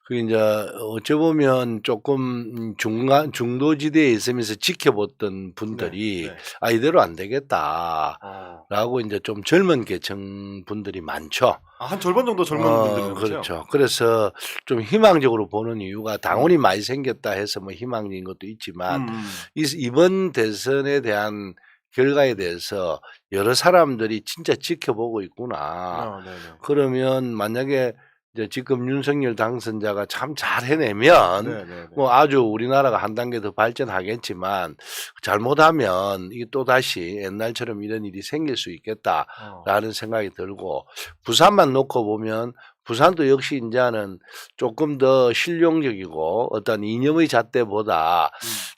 그 이제 어찌 보면 조금 중도지대에 있으면서 지켜봤던 분들이 네, 네. 아 이대로 안 되겠다라고 이제 좀 젊은 계층 분들이 많죠. 한 절반 정도 젊은 분들이 그렇죠. 그래서 좀 희망적으로 보는 이유가 당원이 많이 생겼다 해서 뭐 희망적인 것도 있지만 이번 대선에 대한 결과에 대해서 여러 사람들이 진짜 지켜보고 있구나. 네네. 그러면 만약에 이제 지금 윤석열 당선자가 참 잘 해내면 네네네. 뭐 아주 우리나라가 한 단계 더 발전하겠지만 잘못하면 이게 또 다시 옛날처럼 이런 일이 생길 수 있겠다라는 생각이 들고 부산만 놓고 보면 부산도 역시 이제는 조금 더 실용적이고 어떤 이념의 잣대보다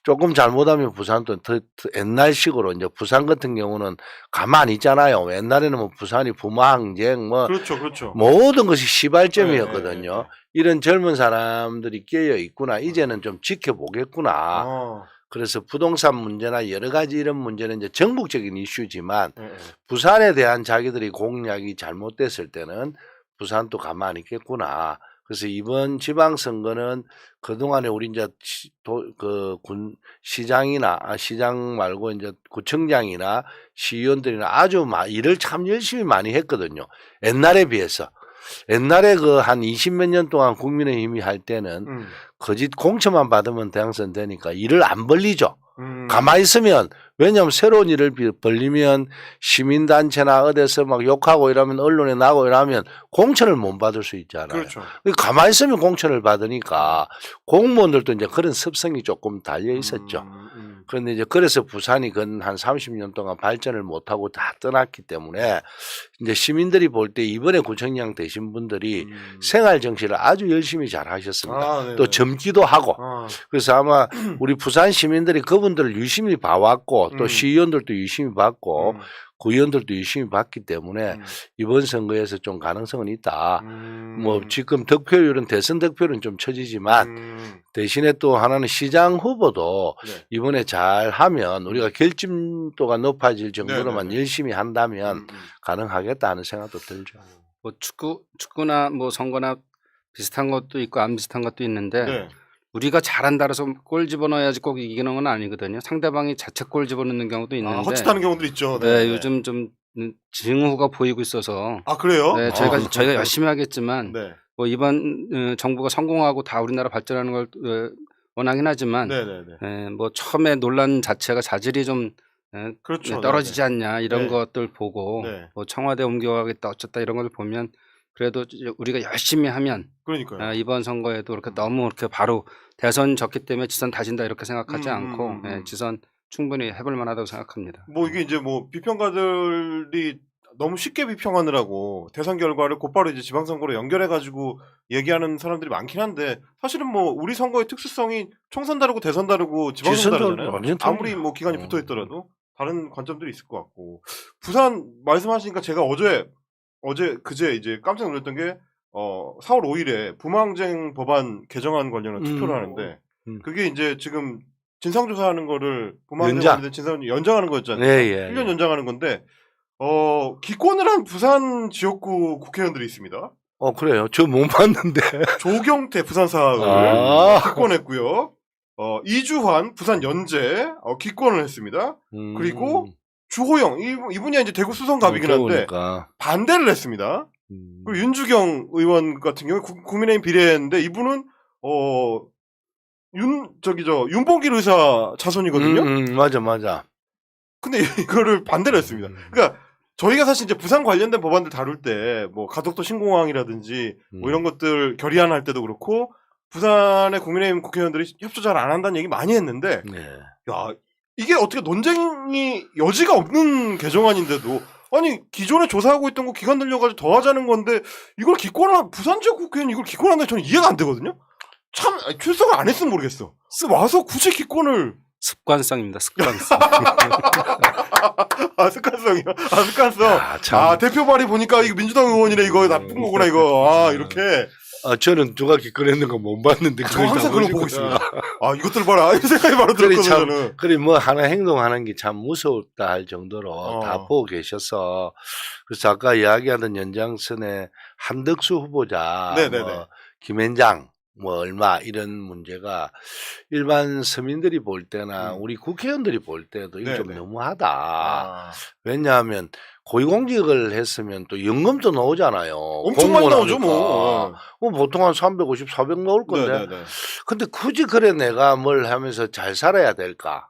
조금 잘못하면 부산도 더 옛날식으로 이제 부산 같은 경우는 가만히 있잖아요. 옛날에는 뭐 부산이 부마항쟁 뭐 그렇죠. 모든 것이 시발점이었거든요. 네. 이런 젊은 사람들이 깨어 있구나. 이제는 좀 지켜보겠구나. 그래서 부동산 문제나 여러 가지 이런 문제는 이제 전국적인 이슈지만 부산에 대한 자기들이 공약이 잘못됐을 때는 부산도 가만히 있겠구나. 그래서 이번 지방선거는 그동안에 우리 이제 시장 말고 이제 구청장이나 시의원들이나 아주 일을 참 열심히 많이 했거든요. 옛날에 비해서. 옛날에 그 한 20몇 년 동안 국민의힘이 할 때는 거짓 공천만 받으면 당선되니까 일을 안 벌리죠. 가만히 있으면 왜냐하면 새로운 일을 벌리면 시민단체나 어디서 막 욕하고 이러면 언론에 나고 이러면 공천을 못 받을 수 있잖아요. 그렇죠. 가만히 있으면 공천을 받으니까 공무원들도 이제 그런 습성이 조금 달려 있었죠. 그런데 이제 그래서 부산이 근 한 30년 동안 발전을 못하고 다 떠났기 때문에 이제 시민들이 볼 때 이번에 구청장 되신 분들이 생활 정치를 아주 열심히 잘 하셨습니다. 또 젊기도 하고. 그래서 아마 우리 부산 시민들이 그분들을 유심히 봐왔고 또 시의원들도 유심히 봤고 구의원들도 유심히 봤기 때문에 이번 선거에서 좀 가능성은 있다. 뭐 지금 득표율은 대선 득표율은 좀 처지지만 대신에 또 하나는 시장 후보도 이번에 잘 하면 우리가 결집도가 높아질 정도로만 열심히 한다면 가능하겠다 하는 생각도 들죠. 뭐 축구나 뭐 선거나 비슷한 것도 있고 안 비슷한 것도 있는데 우리가 잘한다 해서 골 집어넣어야지 꼭 이기는 건 아니거든요. 상대방이 자책골 집어넣는 경우도 있는데 허짓하는 경우도 있죠. 네, 요즘 좀 징후가 보이고 있어서 그래요? 네, 저희가 열심히 하겠지만 뭐 이번 정부가 성공하고 다 우리나라 발전하는 걸 원하긴 하지만 뭐 처음에 논란 자체가 자질이 좀 그렇죠. 떨어지지 않냐 이런 것들 보고 뭐 청와대 옮겨가겠다 어쩌다 이런 걸 보면 그래도 우리가 열심히 하면 그러니까요. 이번 선거에도 그렇게 너무 그렇게 바로 대선 졌기 때문에 지선 다진다 이렇게 생각하지 않고 지선 충분히 해볼 만하다고 생각합니다. 뭐 이게 이제 뭐 비평가들이 너무 쉽게 비평하느라고 대선 결과를 곧바로 이제 지방선거로 연결해가지고 얘기하는 사람들이 많긴 한데 사실은 뭐 우리 선거의 특수성이 총선 다르고 대선 다르고 지방선 다르잖아요. 아무리 뭐 기간이 붙어 있더라도 다른 관점들이 있을 것 같고 부산 말씀하시니까 제가 그제 이제 깜짝 놀랐던 게 4월 5일에 부마항쟁 법안 개정안 관련한 투표를 하는데 그게 이제 지금 진상조사하는 거를 부마항쟁 진상 연장하는 거였잖아요. 1년 연장하는 건데 기권을 한 부산 지역구 국회의원들이 있습니다. 그래요? 저 못 봤는데. 조경태 부산사을 기권했고요. 이주환 부산 연재 기권을 했습니다. 그리고 주호영 이분이 이제 대구 수성갑이긴 한데 반대를 했습니다. 그리고 윤주경 의원 같은 경우 국민의힘 비례인데 이분은 윤봉길 의사 자손이거든요. 맞아. 근데 이거를 반대를 했습니다. 그러니까 저희가 사실 이제 부산 관련된 법안들 다룰 때 뭐 가덕도 신공항이라든지 뭐 이런 것들 결의안할 때도 그렇고 부산의 국민의힘 국회의원들이 협조 잘 안 한다는 얘기 많이 했는데 네. 야 이게 어떻게 논쟁이 여지가 없는 개정안인데도 아니 기존에 조사하고 있던 거 기간 늘려가지고 더 하자는 건데 이걸 기권한 부산 지역 국회의원 이걸 기권한다 저는 이해가 안 되거든요. 참 출석을 안 했으면 모르겠어. 와서 굳이 기권을 습관성입니다. 습관성. 습관성이요. 습관성. 참. 대표 발의 보니까 이거 민주당 의원이네 이거 나쁜 거구나 이거. 이렇게. 저는 누가 기권했는 거 못 봤는데 저 항상 그런 거 보고 있습니다. 이것들 봐라. 이 생각이 바로 들었거든요. 저는. 그래 뭐 하나 행동하는 게 참 무섭다 할 정도로 다 보고 계셔서 그래서 아까 이야기하던 연장선에 한덕수 후보자, 뭐 김현장 뭐 얼마 이런 문제가 일반 서민들이 볼 때나 우리 국회의원들이 볼 때도 이게 좀 너무하다. 왜냐하면 고위공직을 했으면 또 연금도 나오잖아요. 엄청 많이 나오죠 뭐. 보통 한 350, 400 나올 건데. 근데 굳이 그래 내가 뭘 하면서 잘 살아야 될까?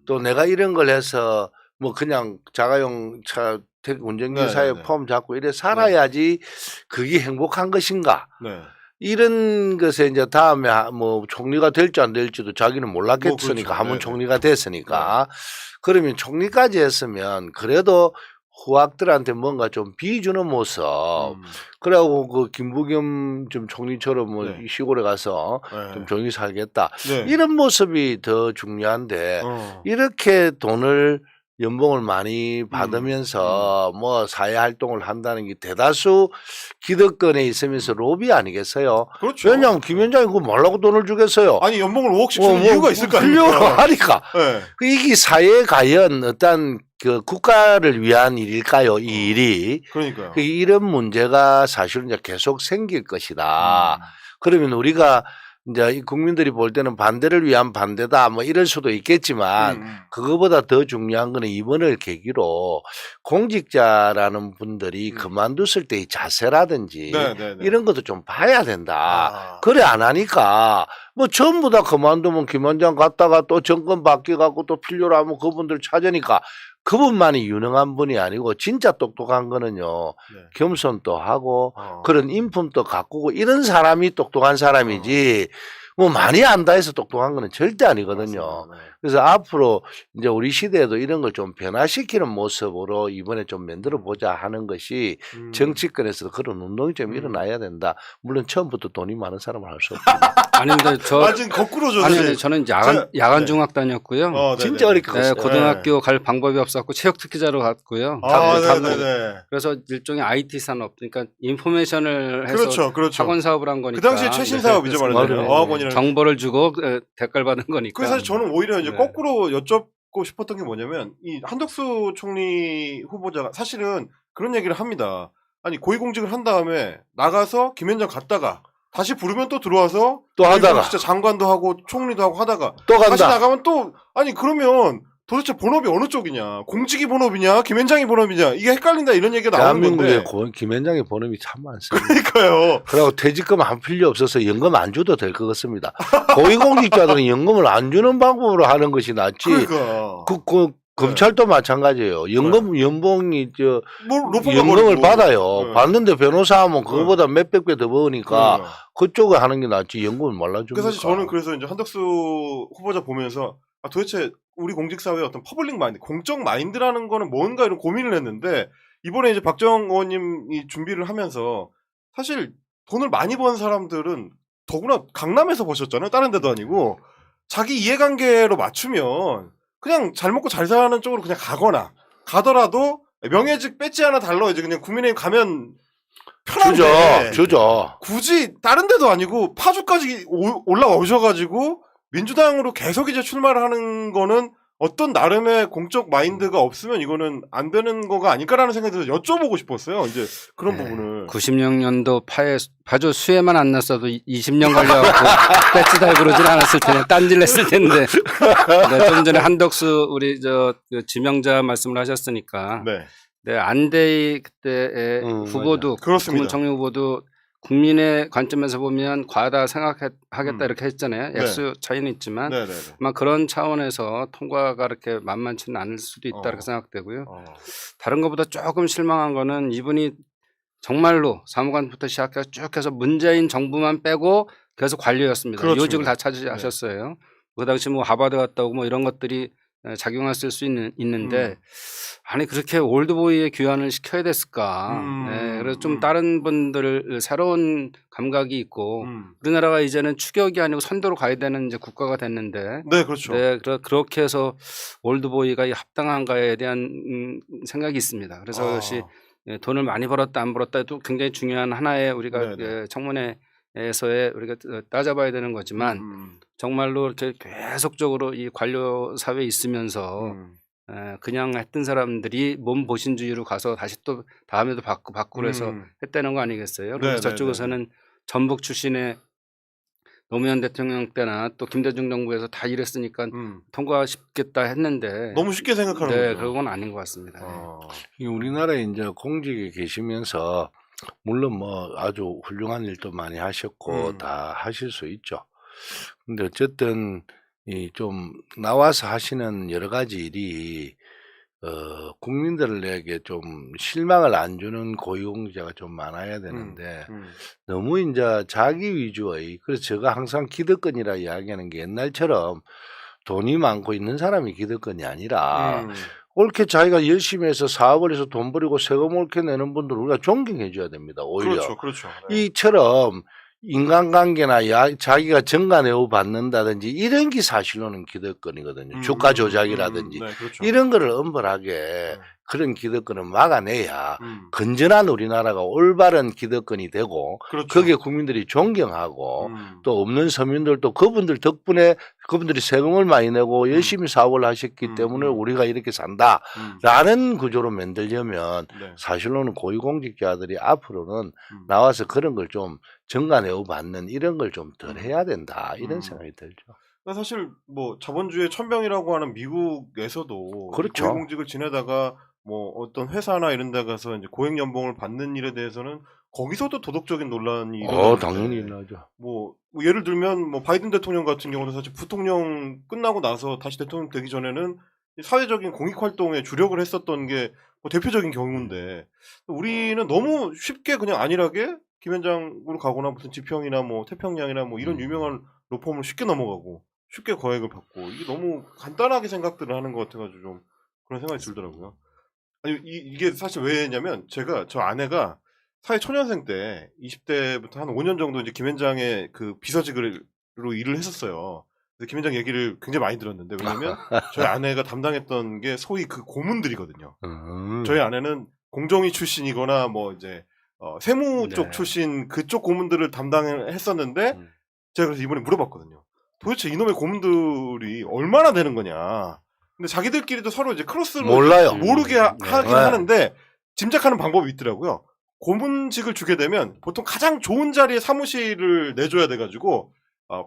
또 내가 이런 걸 해서 뭐 그냥 자가용 차 운전기사에 폼 잡고 이래 살아야지 그게 행복한 것인가? 이런 것에 이제 다음에 뭐 총리가 될지 안 될지도 자기는 몰랐겠으니까 뭐 그렇죠. 한번 총리가 됐으니까 그러면 총리까지 했으면 그래도 후학들한테 뭔가 좀 비주는 모습 그래갖고 그 김부겸 좀 총리처럼 뭐 시골에 가서 좀 조용히 살겠다 이런 모습이 더 중요한데 이렇게 돈을 연봉을 많이 받으면서 뭐 사회 활동을 한다는 게 대다수 기득권에 있으면서 로비 아니겠어요? 그렇죠. 왜냐하면 김현장이 그거 말라고 돈을 주겠어요? 아니 연봉을 5억씩 주는 이유가 있을 거 하려고 아닙니까? 하니까. 이게 사회에 과연 어떤 그 국가를 위한 일일까요? 이 일이. 그러니까요. 이런 문제가 사실은 이제 계속 생길 것이다. 그러면 우리가 이제 국민들이 볼 때는 반대를 위한 반대다 뭐 이럴 수도 있겠지만 그거보다 더 중요한 거는 이번을 계기로 공직자라는 분들이 그만뒀을 때의 자세라든지 이런 것도 좀 봐야 된다. 그래 안 하니까 뭐 전부 다 그만두면 김원장 갔다가 또 정권 바뀌어갖고 또 필요로 하면 그분들 찾으니까 그분만이 유능한 분이 아니고 진짜 똑똑한 거는요. 겸손도 하고 그런 인품도 가꾸고 이런 사람이 똑똑한 사람이지 뭐 많이 안다 해서 똑똑한 거는 절대 아니거든요. 그래서 앞으로 이제 우리 시대에도 이런 걸 좀 변화시키는 모습으로 이번에 좀 만들어 보자 하는 것이 정치권에서도 그런 운동이 좀 일어나야 된다. 물론 처음부터 돈이 많은 사람은 할 수 없죠. 아니 근데 지금 거꾸로죠. 아니 저는 야간 중학 다녔고요. 진짜 어렵게 갔어요. 고등학교 갈 방법이 없었고 체육 특기자로 갔고요. 그래서 일종의 IT 산업, 그러니까 인포메이션을 해서 학원 사업을 한 거니까. 그 당시에 최신 사업이죠, 말하자면 어학원이라는 정보를 주고 대가를 받는 거니까. 그래서 사실 저는 오히려 이제 거꾸로 여쭙고 싶었던 게 뭐냐면 이 한덕수 총리 후보자가 사실은 그런 얘기를 합니다. 아니 고위공직을 한 다음에 나가서 김현장 갔다가 다시 부르면 또 들어와서 또 하다가 진짜 장관도 하고 총리도 하고 하다가 또 간다. 다시 나가면 또 아니 그러면 도대체 본업이 어느 쪽이냐? 공직이 본업이냐? 김현장이 본업이냐? 이게 헷갈린다 이런 얘기가 나오는 건데. 대한민국에 김현장의 본업이 참 많습니다. 그러니까요. 그리고 퇴직금 안 필요 없어서 연금 안 줘도 될 것 같습니다. 고위공직자들은 연금을 안 주는 방법으로 하는 것이 낫지. 그러니까. 검찰도 마찬가지예요. 연봉이 높은 연금을 받아요. 받는데 변호사 하면 그거보다 몇백 배 더 버으니까 그쪽을 하는 게 낫지 연금을 말라주니까. 사실 저는 그래서 이제 한덕수 후보자 보면서 도대체 우리 공직사회의 어떤 퍼블릭 마인드, 공적 마인드라는 거는 뭔가 이런 고민을 했는데 이번에 이제 박정 의원님이 준비를 하면서 사실 돈을 많이 번 사람들은 더구나 강남에서 버셨잖아요. 다른 데도 아니고 자기 이해관계로 맞추면 그냥 잘 먹고 잘 사는 쪽으로 그냥 가더라도 명예직 배지 하나 달러 이제 그냥 국민의힘 가면 편한데 주죠. 굳이 다른 데도 아니고 파주까지 올라오셔가지고 민주당으로 계속 이제 출마를 하는 거는 어떤 나름의 공적 마인드가 없으면 이거는 안 되는 거가 아닐까라는 생각이 들어서 여쭤보고 싶었어요. 이제 그런 부분을. 96년도 파주 수해만 안 났어도 20년 걸려갖고 배치 달고 그러진 않았을 텐데 딴질 냈을 텐데. 좀 전에 한덕수 우리 그 지명자 말씀을 하셨으니까. 안대희 그때의 후보도 국무총리 후보도 국민의 관점에서 보면 과하다 생각하겠다 이렇게 했잖아요. 네. 액수 차이는 있지만 네네네. 아마 그런 차원에서 통과가 그렇게 만만치는 않을 수도 있다 이렇게 생각되고요. 다른 것보다 조금 실망한 거는 이분이 정말로 사무관부터 시작해서 쭉 해서 문재인 정부만 빼고 계속 관료였습니다. 그렇습니다. 요직을 다 차지하셨어요. 그 당시 뭐 하버드 갔다 오고 뭐 이런 것들이 작용했을 수 있는데 아니 그렇게 올드보이의 귀환을 시켜야 됐을까. 네, 그래서 좀 다른 분들 새로운 감각이 있고 우리나라가 이제는 추격이 아니고 선도로 가야 되는 이제 국가가 됐는데 네, 그렇죠. 네, 그렇게 해서 올드보이가 합당한가에 대한 생각이 있습니다. 그래서 역시 돈을 많이 벌었다 안 벌었다 해도 굉장히 중요한 하나의 우리가 청문회에서의 우리가 따져봐야 되는 거지만 정말로 이렇게 계속적으로 이 관료 사회에 있으면서 그냥 했던 사람들이 몸 보신주의로 가서 다시 또 다음에도 받고 그래서 했다는 거 아니겠어요? 그래서 저쪽에서는 전북 출신의 노무현 대통령 때나 또 김대중 정부에서 다 이랬으니까 통과시켰다 했는데 너무 쉽게 생각하는 네, 거죠. 그건 아닌 것 같습니다. 이 우리나라에 이제 공직에 계시면서 물론 뭐 아주 훌륭한 일도 많이 하셨고 다 하실 수 있죠. 근데 어쨌든 이 좀 나와서 하시는 여러 가지 일이 국민들에게 좀 실망을 안 주는 고위공직자가 좀 많아야 되는데 너무 이제 자기 위주의 그래서 제가 항상 기득권이라 이야기하는 게 옛날처럼 돈이 많고 있는 사람이 기득권이 아니라 옳게 자기가 열심히 해서 사업을 해서 돈 벌이고 세금 옳게 내는 분들을 우리가 존경해 줘야 됩니다. 오히려 그렇죠. 네. 이처럼 인간관계나 자기가 정가내고 받는다든지 이런 게 사실로는 기득권이거든요. 주가 조작이라든지 네, 그렇죠. 이런 거를 엄벌하게 그런 기득권을 막아내야 건전한 우리나라가 올바른 기득권이 되고 그렇죠. 거기에 국민들이 존경하고 또 없는 서민들도 그분들 덕분에 그분들이 세금을 많이 내고 열심히 사업을 하셨기 때문에 우리가 이렇게 산다라는 구조로 만들려면 사실로는 고위공직자들이 앞으로는 나와서 그런 걸 좀 정가내고 받는 이런 걸 좀 덜 해야 된다 이런 생각이 들죠. 사실 뭐 자본주의 천병이라고 하는 미국에서도 그렇죠. 고위공직을 지내다가 뭐 어떤 회사나 이런 데 가서 이제 고액 연봉을 받는 일에 대해서는 거기서도 도덕적인 논란이 일어나는데 당연히 일어나죠. 뭐 예를 들면 뭐 바이든 대통령 같은 경우는 사실 부통령 끝나고 나서 다시 대통령 되기 전에는 사회적인 공익 활동에 주력을 했었던 게 뭐 대표적인 경우인데 우리는 너무 쉽게 그냥 안일하게 김현장으로 가거나 무슨 지평이나 뭐 태평양이나 뭐 이런 유명한 로펌을 쉽게 넘어가고 쉽게 거액을 받고 이게 너무 간단하게 생각들을 하는 것 같아가지고 좀 그런 생각이 들더라고요. 아니 이게 사실 왜냐면 제가 저 아내가 사회 초년생 때 20대부터 한 5년 정도 이제 김현장의 그 비서직으로 일을 했었어요. 그래서 김현장 얘기를 굉장히 많이 들었는데 왜냐면 저희 아내가 담당했던 게 소위 그 고문들이거든요. 저희 아내는 공정위 출신이거나 뭐 이제 세무 쪽 출신 그쪽 고문들을 담당했었는데 제가 그래서 이번에 물어봤거든요. 도대체 이놈의 고문들이 얼마나 되는 거냐. 근데 자기들끼리도 서로 이제 크로스를 몰라요. 모르게 하긴 하는데 짐작하는 방법이 있더라고요. 고문직을 주게 되면 보통 가장 좋은 자리에 사무실을 내줘야 돼가지고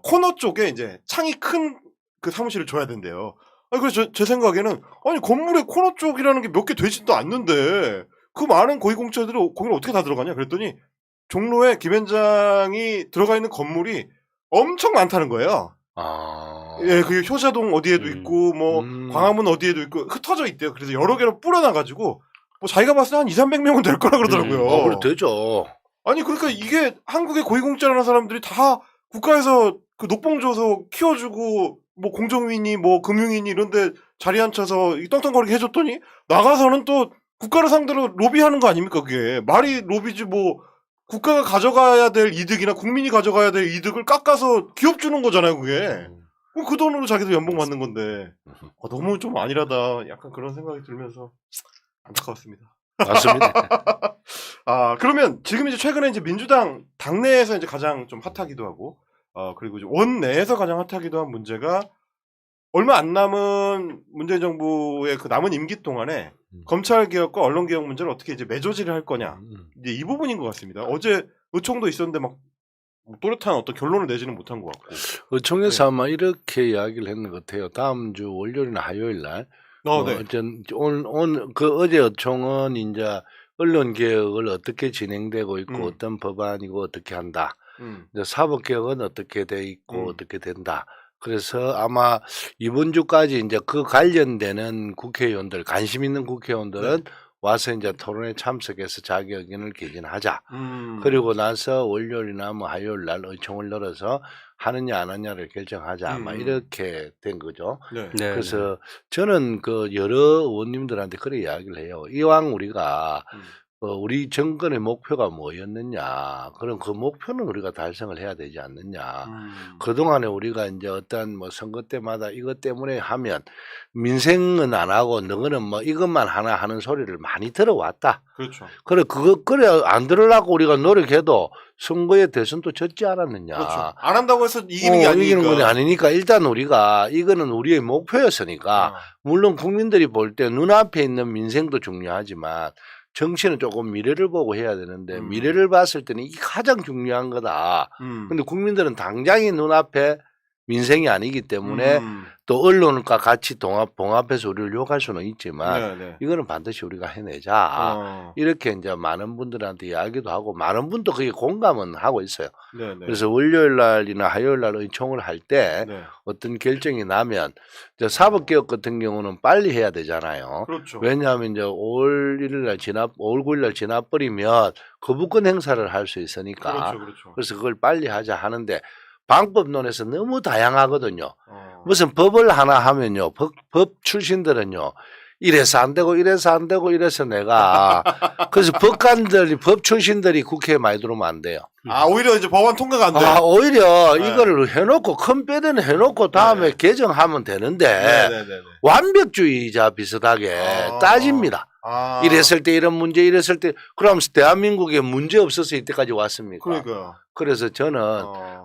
코너 쪽에 이제 창이 큰 그 사무실을 줘야 된대요. 그래서 제 생각에는 아니 건물에 코너 쪽이라는 게 몇 개 되지도 않는데 그 많은 고위공직자들이 거기를 어떻게 다 들어가냐 그랬더니 종로에 김현장이 들어가 있는 건물이 엄청 많다는 거예요. 예, 그 효자동 어디에도 있고 뭐 광화문 어디에도 있고 흩어져 있대요. 그래서 여러 개로 뿌려놔가지고 뭐 자기가 봤을 때 한 200~300명은 될 거라 그러더라고요. 그래 되죠. 아니 그러니까 이게 한국의 고위공직자라는 사람들이 다 국가에서 그 녹봉 줘서 키워주고 뭐 공정위니 뭐 금융위니 이런데 자리 앉혀서 떵떵거리게 해줬더니 나가서는 또 국가를 상대로 로비하는 거 아닙니까 그게. 말이 로비지 뭐 국가가 가져가야 될 이득이나 국민이 가져가야 될 이득을 깎아서 기업 주는 거잖아요 그게. 그 돈으로 자기들 연봉 받는 건데 너무 좀 안일하다 약간 그런 생각이 들면서 안타까웠습니다. 맞습니다. 그러면 지금 이제 최근에 이제 민주당 당내에서 이제 가장 좀 핫하기도 하고 그리고 이제 원내에서 가장 핫하기도 한 문제가 얼마 안 남은 문재인 정부의 그 남은 임기 동안에 검찰 개혁과 언론 개혁 문제를 어떻게 이제 매조지를 할 거냐 이제 이 부분인 것 같습니다. 어제 의총도 있었는데 막 또렷한 어떤 결론을 내지는 못한 것 같고. 의총에서 아마 이렇게 이야기를 했는 것 같아요. 다음 주 월요일이나 화요일 날. 네. 그 어제 의총은 이제 언론 개혁을 어떻게 진행되고 있고 음. 어떤 법안이고 어떻게 한다. 음. 이제 사법 개혁은 어떻게 돼 있고 음. 어떻게 된다. 그래서 아마 이번 주까지 이제 그 관련되는 국회의원들, 관심 있는 국회의원들은 와서 이제 토론에 참석해서 자기 의견을 개진하자. 그리고 나서 월요일이나 뭐 화요일 날 의총을 열어서 하느냐 안 하느냐를 결정하자. 막 이렇게 된 거죠. 네. 네, 그래서 저는 그 여러 의원님들한테 그렇게 이야기를 해요. 이왕 우리가 우리 정권의 목표가 뭐였느냐. 그럼 그 목표는 우리가 달성을 해야 되지 않느냐. 그동안에 우리가 이제 어떤 뭐 선거 때마다 이것 때문에 하면 민생은 안 하고 너는 뭐 이것만 하나 하는 소리를 많이 들어왔다. 그렇죠. 그래 안 들으려고 우리가 노력해도 선거에 대선도 졌지 않았느냐. 그렇죠. 안 한다고 해서 이기는 게 아니니까. 이기는 건 아니니까 일단 우리가 이거는 우리의 목표였으니까 물론 국민들이 볼 때 눈앞에 있는 민생도 중요하지만 정치는 조금 미래를 보고 해야 되는데 미래를 봤을 때는 이게 가장 중요한 거다. 근데 국민들은 당장의 눈앞에 민생이 아니기 때문에 또 언론과 같이 봉합해서 우리를 욕할 수는 있지만 이거는 반드시 우리가 해내자. 이렇게 이제 많은 분들한테 이야기도 하고 많은 분도 그게 공감은 하고 있어요. 그래서 월요일 날이나 화요일 날 의총을 할 때 어떤 결정이 나면 이제 사법개혁 같은 경우는 빨리 해야 되잖아요. 그렇죠. 왜냐하면 이제 5월 1일 날 5월 9일 날 지나버리면 거부권 행사를 할 수 있으니까. 그렇죠. 그래서 그걸 빨리 하자 하는데 방법론에서 너무 다양하거든요. 무슨 법을 하나 하면요. 법 출신들은요. 이래서 안 되고 이래서 안 되고 이래서 내가 그래서 법관들이 법 출신들이 국회에 많이 들어오면 안 돼요. 아 오히려 이제 법안 통과가 안 돼. 오히려 이거를 해놓고 큰 빼대는 해놓고 다음에 개정하면 되는데 완벽주의자 비슷하게 따집니다. 이랬을 때 이런 문제 이랬을 때 그럼 대한민국에 문제 없어서 이때까지 왔습니까? 그러니까요. 그래서 저는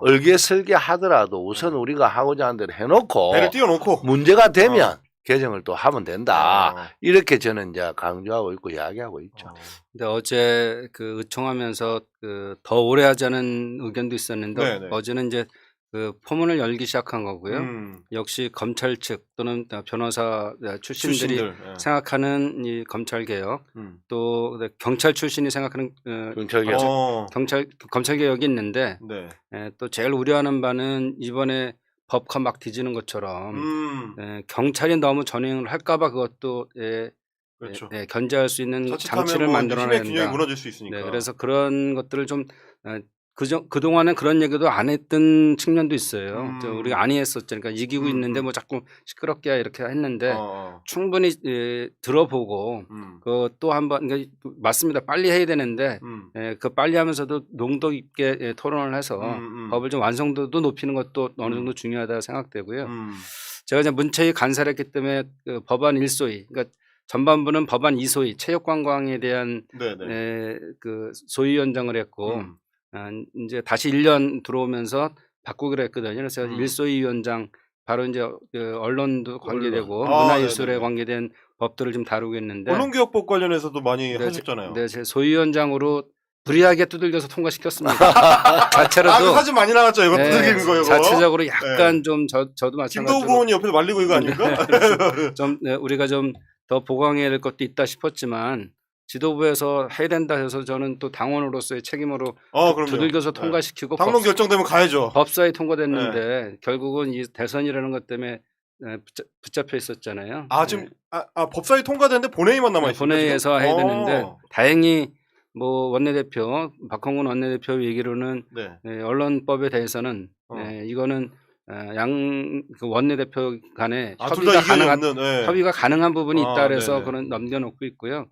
얼개설계 하더라도 우선 우리가 하고자 하는 대로 해놓고 배를 띄워놓고 문제가 되면 개정을 또 하면 된다. 이렇게 저는 이제 강조하고 있고 이야기하고 있죠. 근데 어제 그 의총하면서 그 더 오래 하자는 의견도 있었는데 어제는 이제 그 포문을 열기 시작한 거고요. 역시 검찰 측 또는 변호사 출신들이 생각하는 이 검찰 개혁, 또 경찰 출신이 생각하는 검찰 개혁이 있는데 또 제일 우려하는 바는 이번에 법과 막 뒤지는 것처럼 경찰이 너무 전횡을 할까봐 그것도 그렇죠. 견제할 수 있는 장치를 뭐 만들어내야 힘의 균형이 된다. 무너질 수 있으니까. 그래서 그런 것들을 좀 그동안은 그런 얘기도 안 했던 측면도 있어요. 우리가 안 했었죠. 그러니까 이기고 있는데 뭐 자꾸 시끄럽게 이렇게 했는데 충분히 들어보고 또 한번 그러니까 맞습니다. 빨리 해야 되는데 그 빨리 하면서도 농도 있게 토론을 해서 법을 좀 완성도도 높이는 것도 어느 정도 중요하다고 생각되고요. 제가 이제 문체위 간사를 했기 때문에 그 법안 1소위 그러니까 전반부는 법안 2소위 체육관광에 대한 그 소위원장을 했고 이제 다시 1년 들어오면서 바꾸기로 했거든요. 그래서 1소위 위원장 바로 이제 그 언론도 관계되고 문화예술에 관계된 법들을 좀 다루고 있는데 언론개혁법 관련해서도 많이 하셨잖아요. 네, 제 소위원장으로 불이하게 두들겨서 통과시켰습니다. 자체로도 그 사진 많이 나왔죠. 이거 두들기는 거 이거. 자체적으로 약간 좀 저도 마찬가지로 김도우 의원이 옆에서 말리고 이거 아닙니까? 좀 우리가 좀 더 보강해야 될 것도 있다 싶었지만 지도부에서 해야 된다 해서 저는 또 당원으로서의 책임으로 두들겨서 통과시키고 당론 결정되면 가야죠. 법사위 통과됐는데 결국은 이 대선이라는 것 때문에 붙잡혀 있었잖아요. 지금 법사위 통과됐는데 본회의만 남아 있어요. 본회의에서 해야 되는데 다행히 뭐 원내대표 박홍근 원내대표 얘기로는 언론법에 대해서는 이거는 그 원내대표 간에 협의가 가능한 부분이 있다 그래서 그런 넘겨놓고 있고요.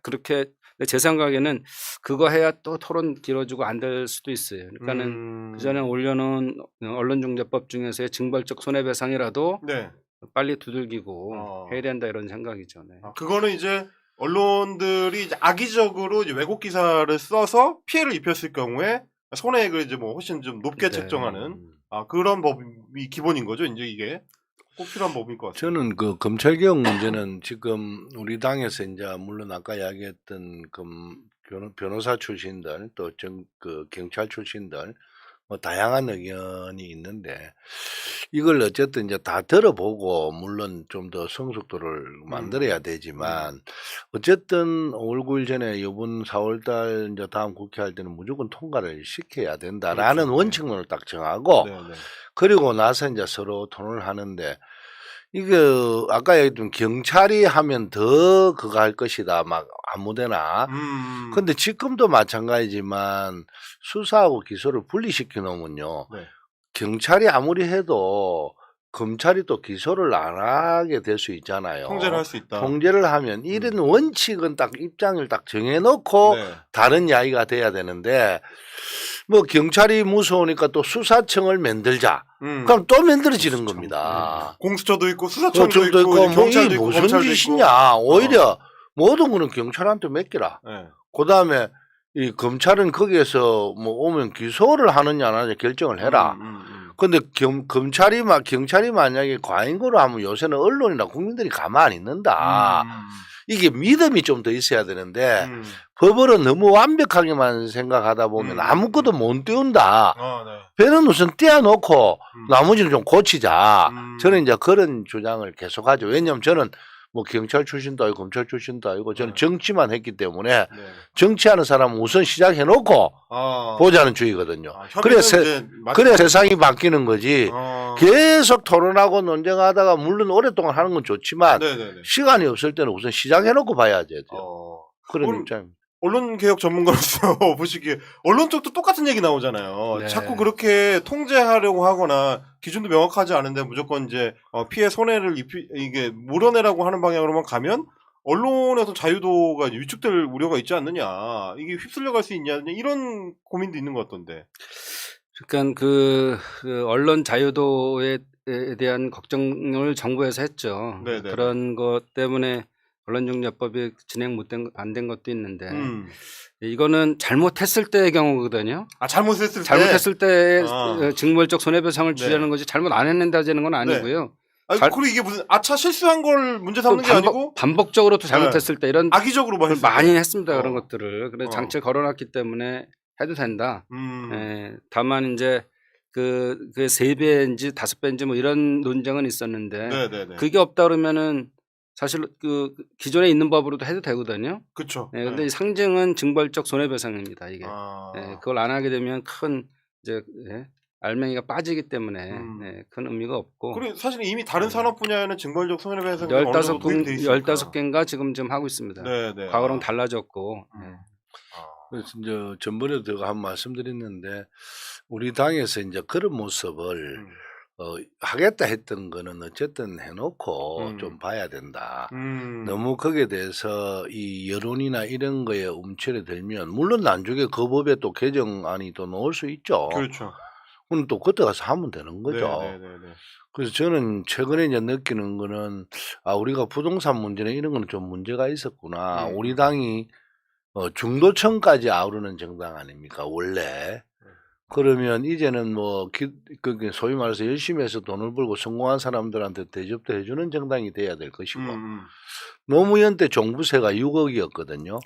그렇게 제 생각에는 그거 해야 또 토론 길어지고 안 될 수도 있어요. 그러니까는 그전에 올려놓은 언론중재법 중에서의 징벌적 손해배상이라도 빨리 두들기고 해야 된다 이런 생각이죠. 그거는 이제 언론들이 이제 악의적으로 이제 왜곡 기사를 써서 피해를 입혔을 경우에 손해액을 이제 뭐 훨씬 좀 높게 책정하는 그런 법이 기본인 거죠. 이제 이게 꼭 필요한 법인 것 같아요. 저는 그 검찰개혁 문제는 지금 우리 당에서 이제 물론 아까 이야기했던 변호사 출신들 또 그 경찰 출신들 뭐 다양한 의견이 있는데 이걸 어쨌든 이제 다 들어보고 물론 좀 더 성숙도를 만들어야 되지만 어쨌든 5월 9일 전에 이번 4월달 이제 다음 국회 할 때는 무조건 통과를 시켜야 된다라는 그렇죠. 원칙론을 딱 정하고 네, 네. 그리고 나서 이제 서로 토론을 하는데 이게 아까 얘기했던 경찰이 하면 더 그거 할 것이다 막 아무데나 근데 지금도 마찬가지지만 수사하고 기소를 분리시켜 놓으면요 네. 경찰이 아무리 해도 검찰이 또 기소를 안 하게 될 수 있잖아요. 통제를 할 수 있다. 통제를 하면 이런 원칙은 딱 입장을 딱 정해놓고 네. 다른 이야기가 돼야 되는데 뭐 경찰이 무서우니까 또 수사청을 만들자. 그럼 또 만들어지는 겁니다. 공수처도 있고 수사청도 경찰도 있고 뭐 경찰도 이게 있고 무슨 검찰도 짓이냐. 오히려 모든 거는 경찰한테 맡기라. 있고. 네. 그 다음에 이 검찰은 거기에서 뭐 오면 기소를 하느냐 안 하느냐 결정을 해라. 근데 경찰이 만약에 과잉으로 하면 요새는 언론이나 국민들이 가만 안 있는다. 이게 믿음이 좀 더 있어야 되는데 법으로 너무 완벽하게만 생각하다 보면 아무것도 못 띄운다. 배는 우선 띄워놓고 나머지는 좀 고치자. 저는 이제 그런 주장을 계속하죠. 왜냐하면 저는 뭐 경찰 출신도 아니고 검찰 출신도 아니고 저는 정치만 했기 때문에 정치하는 사람은 우선 시작해놓고 보자는 주의거든요. 그래 세상이 바뀌는 거지. 계속 토론하고 논쟁하다가 물론 오랫동안 하는 건 좋지만 시간이 없을 때는 우선 시작해놓고 봐야 돼요. 그런 입장입니다. 언론개혁 전문가로서 보시기에 언론 쪽도 똑같은 얘기 나오잖아요. 네. 자꾸 그렇게 통제하려고 하거나 기준도 명확하지 않은데 무조건 이제 피해 손해를 이게 물어내라고 하는 방향으로만 가면 언론의 어떤 자유도가 위축될 우려가 있지 않느냐. 이게 휩쓸려갈 수 있냐 이런 고민도 있는 것 같던데. 그러니까 그 언론 자유도에 대한 걱정을 정부에서 했죠. 네네. 그런 것 때문에 언론중재법이 진행 안 된 것도 있는데 이거는 잘못했을 때의 경우거든요. 잘못했을 때 징벌적 손해배상을 주려는 거지 잘못 안 했는다는 건 아니고요. 그리고 이게 무슨 실수한 걸 문제 삼는 게 아니고 반복적으로 또 잘못했을 때 이런 악의적으로 많이 했습니다. 그런 것들을. 그래서 장치를 걸어놨기 때문에 해도 된다. 다만 이제 그 3배인지 5배인지 뭐 이런 논쟁은 있었는데 그게 없다 그러면은 사실 그 기존에 있는 법으로도 해도 되거든요. 그렇죠. 근데 상징은 징벌적 손해배상입니다. 이게 그걸 안 하게 되면 큰 이제 알맹이가 빠지기 때문에 큰 의미가 없고. 그리고 사실 이미 다른 산업 분야에는 징벌적 손해배상이 15개인가 지금 하고 있습니다. 과거랑 달라졌고. 그래서 이제 전번에도 한 말씀드렸는데 우리 당에서 이제 그런 모습을 하겠다 했던 거는 어쨌든 해놓고 좀 봐야 된다. 너무 거기에 대해서 이 여론이나 이런 거에 움츠려 들면 물론 나중에 그 법에 또 개정안이 또 나올 수 있죠. 그렇죠. 그럼 또 그때 가서 하면 되는 거죠. 그래서 저는 최근에 이제 느끼는 거는 우리가 부동산 문제나 이런 거는 좀 문제가 있었구나. 우리 당이 중도층까지 아우르는 정당 아닙니까 원래. 그러면 이제는 뭐 소위 말해서 열심히 해서 돈을 벌고 성공한 사람들한테 대접도 해주는 정당이 돼야 될 것이고 노무현 때 종부세가 6억이었거든요.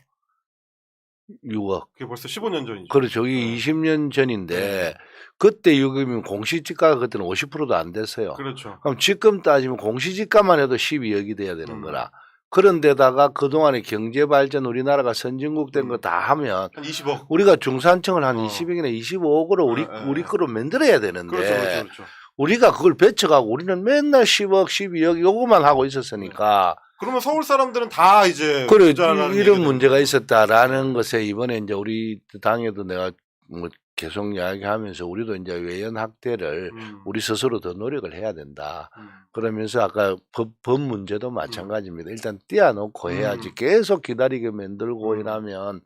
6억. 그게 벌써 15년 전이죠. 그렇죠. 이게 20년 전인데 그때 6억이면 공시지가가 그때는 50%도 안 됐어요. 그렇죠. 그럼 지금 따지면 공시지가만 해도 12억이 돼야 되는 거라. 그런데다가 그동안의 경제발전 우리나라가 선진국 된 거 다 하면 한 20억. 우리가 중산층을 한 20억이나 25억으로 우리 거로 만들어야 되는데 그렇죠. 우리가 그걸 배쳐가고 우리는 맨날 10억, 12억 요거만 하고 있었으니까 그러면 서울 사람들은 다 이제 그래 이런 문제가 있었다라는 것에 이번에 이제 우리 당에도 내가 뭐 계속 이야기하면서 우리도 이제 외연 확대를 우리 스스로 더 노력을 해야 된다. 그러면서 아까 법 문제도 마찬가지입니다. 일단 띄워놓고 해야지 계속 기다리게 만들고 이러면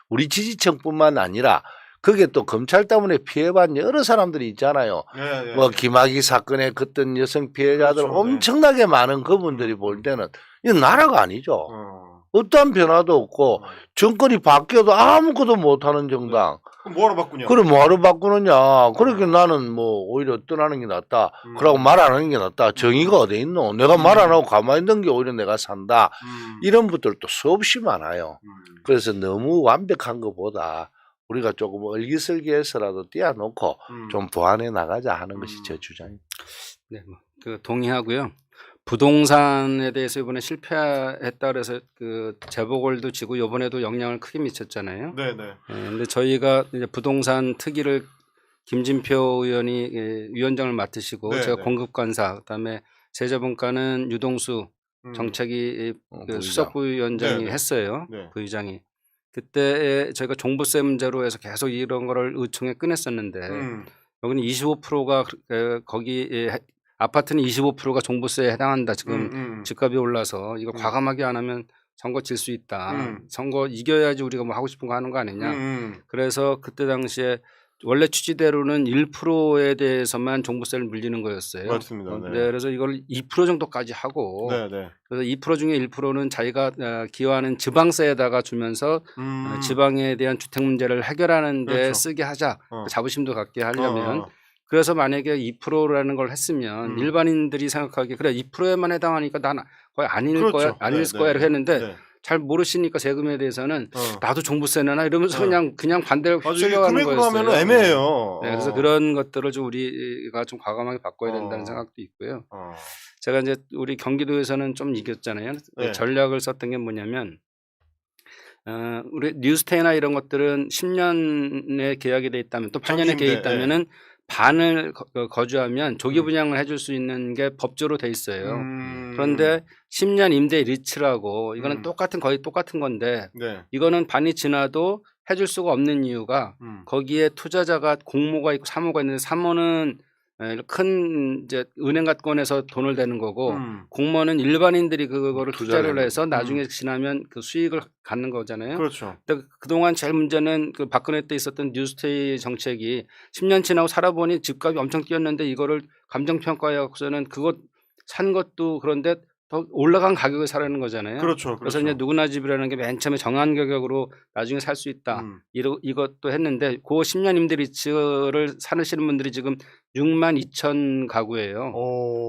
우리 지지층뿐만 아니라 그게 또 검찰 때문에 피해받은 여러 사람들이 있잖아요. 뭐 김학의 사건에 그떤 여성 피해자들 그렇죠. 엄청나게 많은 그분들이 볼 때는 이건 나라가 아니죠. 어떠한 변화도 없고 정권이 바뀌어도 아무것도 못하는 정당. 그럼 뭐하러 바꾸냐? 그래 뭐하러 바꾸느냐. 그렇게 나는 뭐 오히려 떠나는 게 낫다. 그러고 말 안 하는 게 낫다. 정의가 어디 있노. 내가 말 안 하고 가만히 있는 게 오히려 내가 산다. 이런 분들도 수없이 많아요. 그래서 너무 완벽한 것보다 우리가 조금 얼기설기해서라도 띄워놓고 좀 보완해 나가자 하는 것이 제 주장입니다. 네, 그 동의하고요. 부동산에 대해서 이번에 실패했다 그래서 그 재보궐도 지고 이번에도 영향을 크게 미쳤잖아요. 네네. 근데 저희가 이제 부동산 특위를 김진표 의원이 위원장을 맡으시고 네, 제가 네. 공급관사 그다음에 세자본과는 유동수 정책위 그 부의장. 수석 부위원장이 네, 네. 했어요. 네. 부의장이. 그때 저희가 종부세 문제로 해서 계속 이런 거를 의총에 꺼냈었는데 여기는 25%가 거기 아파트는 25%가 종부세에 해당한다. 지금 집값이 올라서 이거 과감하게 안 하면 선거 질 수 있다. 선거 이겨야지 우리가 뭐 하고 싶은 거 하는 거 아니냐. 그래서 그때 당시에 원래 취지대로는 1%에 대해서만 종부세를 물리는 거였어요. 맞습니다. 네. 그래서 이걸 2% 정도까지 하고 네네. 그래서 2% 중에 1%는 자기가 기여하는 지방세에다가 주면서 지방에 대한 주택 문제를 해결하는 데 그렇죠. 쓰게 하자. 어. 자부심도 갖게 하려면 그래서 만약에 2%라는 걸 했으면 일반인들이 생각하기에 그래 2%에만 해당하니까 난 거의 아닐 그렇죠. 거야 아닐 네, 거야 이렇게 했는데 네. 잘 모르시니까 세금에 대해서는 나도 종부세 내나 이러면서 어. 그냥 반대로 아주 이게 휩쓸려가는 금액으로 거였어요. 하면 애매해요. 네, 그래서 그런 것들을 좀 우리가 좀 과감하게 바꿔야 된다는 생각도 있고요. 제가 이제 우리 경기도에서는 좀 이겼잖아요. 네. 전략을 썼던 게 뭐냐면 우리 뉴스테이나 이런 것들은 10년에 계약이 돼 있다면 또 8년에 계약이 있다면은 반을 거주하면 조기 분양을 해줄 수 있는 게 법조로 돼 있어요. 그런데 10년 임대 리츠라고 이거는 거의 똑같은 건데 네. 이거는 반이 지나도 해줄 수가 없는 이유가 거기에 투자자가 공모가 있고 사모가 있는데 사모는 큰 이제 은행가권에서 돈을 대는 거고 공모는 일반인들이 그거를 투자를 해서 나중에 지나면 그 수익을 갖는 거잖아요. 그렇죠. 근데 그동안 제일 문제는 그 박근혜 때 있었던 뉴스테이 정책이 10년 지나고 살아보니 집값이 엄청 뛰었는데 이거를 감정평가해서는 그것 산 것도 그런데 더 올라간 가격에 사라는 거잖아요. 그렇죠. 그래서 이제 누구나 집이라는 게 맨 처음에 정한 가격으로 나중에 살 수 있다. 이것도 했는데 그 10년 임대 리츠를 사시는 분들이 지금 6만 2천 가구예요.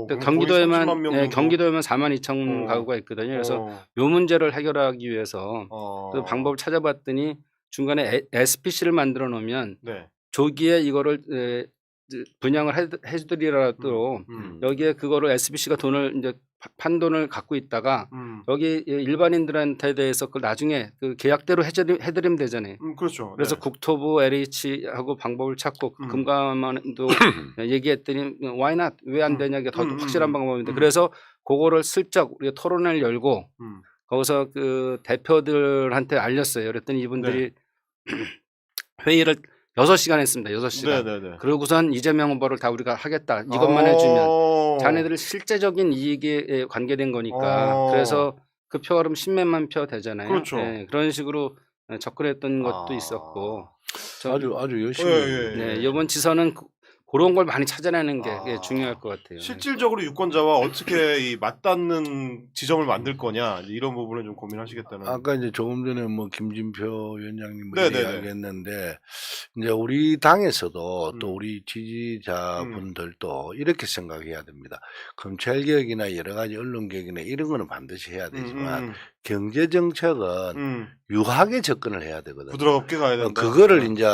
근데 경기도에만 경기도에만 4만 2천 가구가 있거든요. 그래서 이 문제를 해결하기 위해서 그 방법을 찾아봤더니 중간에 SPC를 만들어 놓으면 네. 조기에 이거를 분양을 해주더라도 여기에 그거를 SBC가 돈을 이제 판돈을 갖고 있다가 여기 일반인들한테 대해서 그걸 나중에 그 계약대로 해드리면 되잖아요. 그렇죠. 그래서 네. 국토부 LH하고 방법을 찾고 금감원도 얘기했더니 why not 왜 안 되냐 이게 더 확실한 방법인데 그래서 그거를 슬쩍 우리가 토론회를 열고 거기서 그 대표들한테 알렸어요. 그랬더니 이분들이 회의를 6시간 했습니다. 6시간. 네네네. 그러고선 이재명 후보를 다 우리가 하겠다. 이것만 해주면 자네들의 실제적인 이익에 관계된 거니까. 그래서 그 표가 그럼 10몇만 표 되잖아요. 그렇죠. 네, 그런 식으로 접근했던 것도 있었고. 아주 열심히. 네, 이번 지선은 그런 걸 많이 찾아내는 게 중요할 것 같아요. 실질적으로 유권자와 어떻게 이 맞닿는 지점을 만들 거냐 이런 부분을 좀 고민하시겠다는. 아까 이제 조금 전에 뭐 김진표 위원장님 네네네. 이야기했는데 이제 우리 당에서도 또 우리 지지자분들도 이렇게 생각해야 됩니다. 검찰 개혁이나 여러 가지 언론 개혁이나 이런 거는 반드시 해야 되지만 경제 정책은 유하게 접근을 해야 되거든요. 부드럽게 가야 된다. 그거를 이제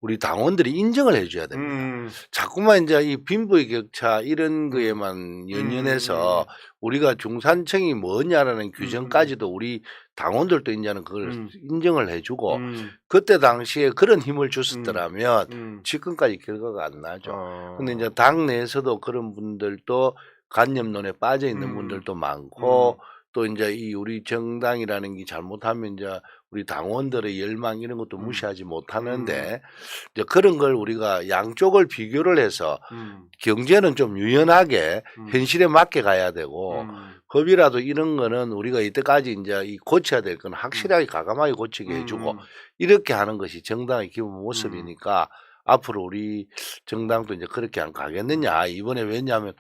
우리 당원들이 인정을 해줘야 됩니다. 자꾸만 이제 이 빈부의 격차 이런 거에만 연연해서 우리가 중산층이 뭐냐라는 규정까지도 우리 당원들도 이제는 그걸 인정을 해주고 그때 당시에 그런 힘을 줬었더라면 지금까지 결과가 안 나죠. 근데 이제 당 내에서도 그런 분들도 관념론에 빠져 있는 분들도 많고 또 이제 이 우리 정당이라는 게 잘못하면 이제 우리 당원들의 열망 이런 것도 무시하지 못하는데 이제 그런 걸 우리가 양쪽을 비교를 해서 경제는 좀 유연하게 현실에 맞게 가야 되고 법이라도 이런 거는 우리가 이때까지 이제 이 고쳐야 될 건 확실하게 과감하게 고치게 해주고 이렇게 하는 것이 정당의 기본 모습이니까 앞으로 우리 정당도 이제 그렇게 안 가겠느냐. 이번에 왜냐하면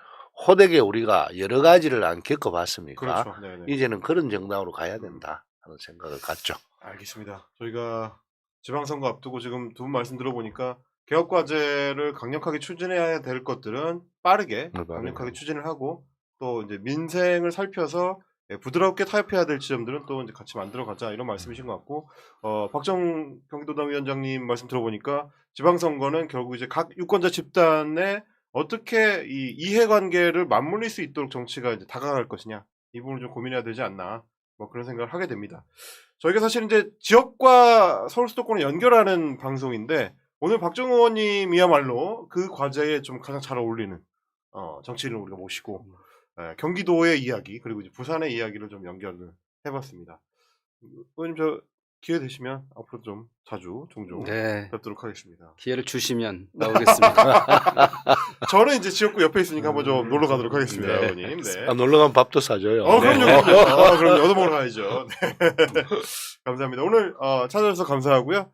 호되게 우리가 여러 가지를 안 겪어봤습니까? 그렇죠. 이제는 그런 정당으로 가야 된다 하는 생각을 갖죠. 알겠습니다. 저희가 지방선거 앞두고 지금 두 분 말씀 들어보니까 개혁 과제를 강력하게 추진해야 될 것들은 빠르게 강력하게 추진을 하고 또 이제 민생을 살펴서 부드럽게 타협해야 될 지점들은 또 이제 같이 만들어 가자 이런 말씀이신 것 같고 박정 경기도당 위원장님 말씀 들어보니까 지방선거는 결국 이제 각 유권자 집단의 어떻게 이 이해관계를 맞물릴 수 있도록 정치가 이제 다가갈 것이냐 이 부분을 좀 고민해야 되지 않나 뭐 그런 생각을 하게 됩니다. 저희가 사실 이제 지역과 서울 수도권을 연결하는 방송인데 오늘 박정우 의원님이야말로 그 과제에 좀 가장 잘 어울리는 정치인을 우리가 모시고 경기도의 이야기 그리고 이제 부산의 이야기를 좀 연결을 해봤습니다. 의원님 저 기회 되시면 앞으로 좀 자주 종종 네. 뵙도록 하겠습니다. 기회를 주시면 나오겠습니다. 저는 이제 지역구 옆에 있으니까 한번 좀 놀러 가도록 하겠습니다, 네. 의원님. 네. 아, 놀러 가면 밥도 사줘요. 그럼요, 네. 그럼요. 그럼요. 얻어먹으러 가야죠. 네. 감사합니다. 오늘 찾아주셔서 감사하고요.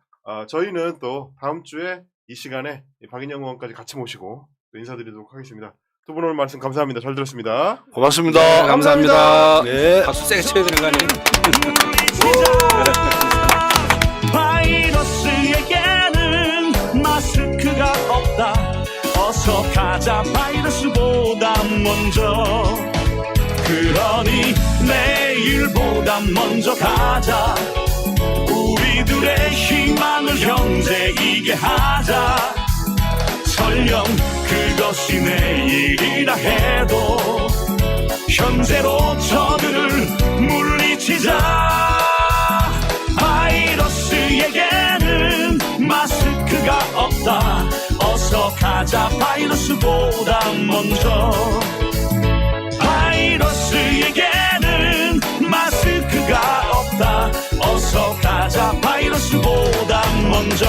저희는 또 다음 주에 이 시간에 박인영 의원까지 같이 모시고 또 인사드리도록 하겠습니다. 두 분 오늘 말씀 감사합니다. 잘 들었습니다. 고맙습니다. 네, 감사합니다. 네. 박수 세게 쳐야 되는 거 아니에요? 바이러스에게는 마스크가 없다. 어서 가자 바이러스보다 먼저. 그러니 내일보다 먼저 가자. 우리들의 희망을 형제이게 하자. 설령 그것이 내일이라 해도 현재로 저들을 물리치자. 바이러스에게는 마스크가 없다. 어서 가자 바이러스보다 먼저. 바이러스에게는 마스크가 없다. 어서 가자 바이러스보다 먼저.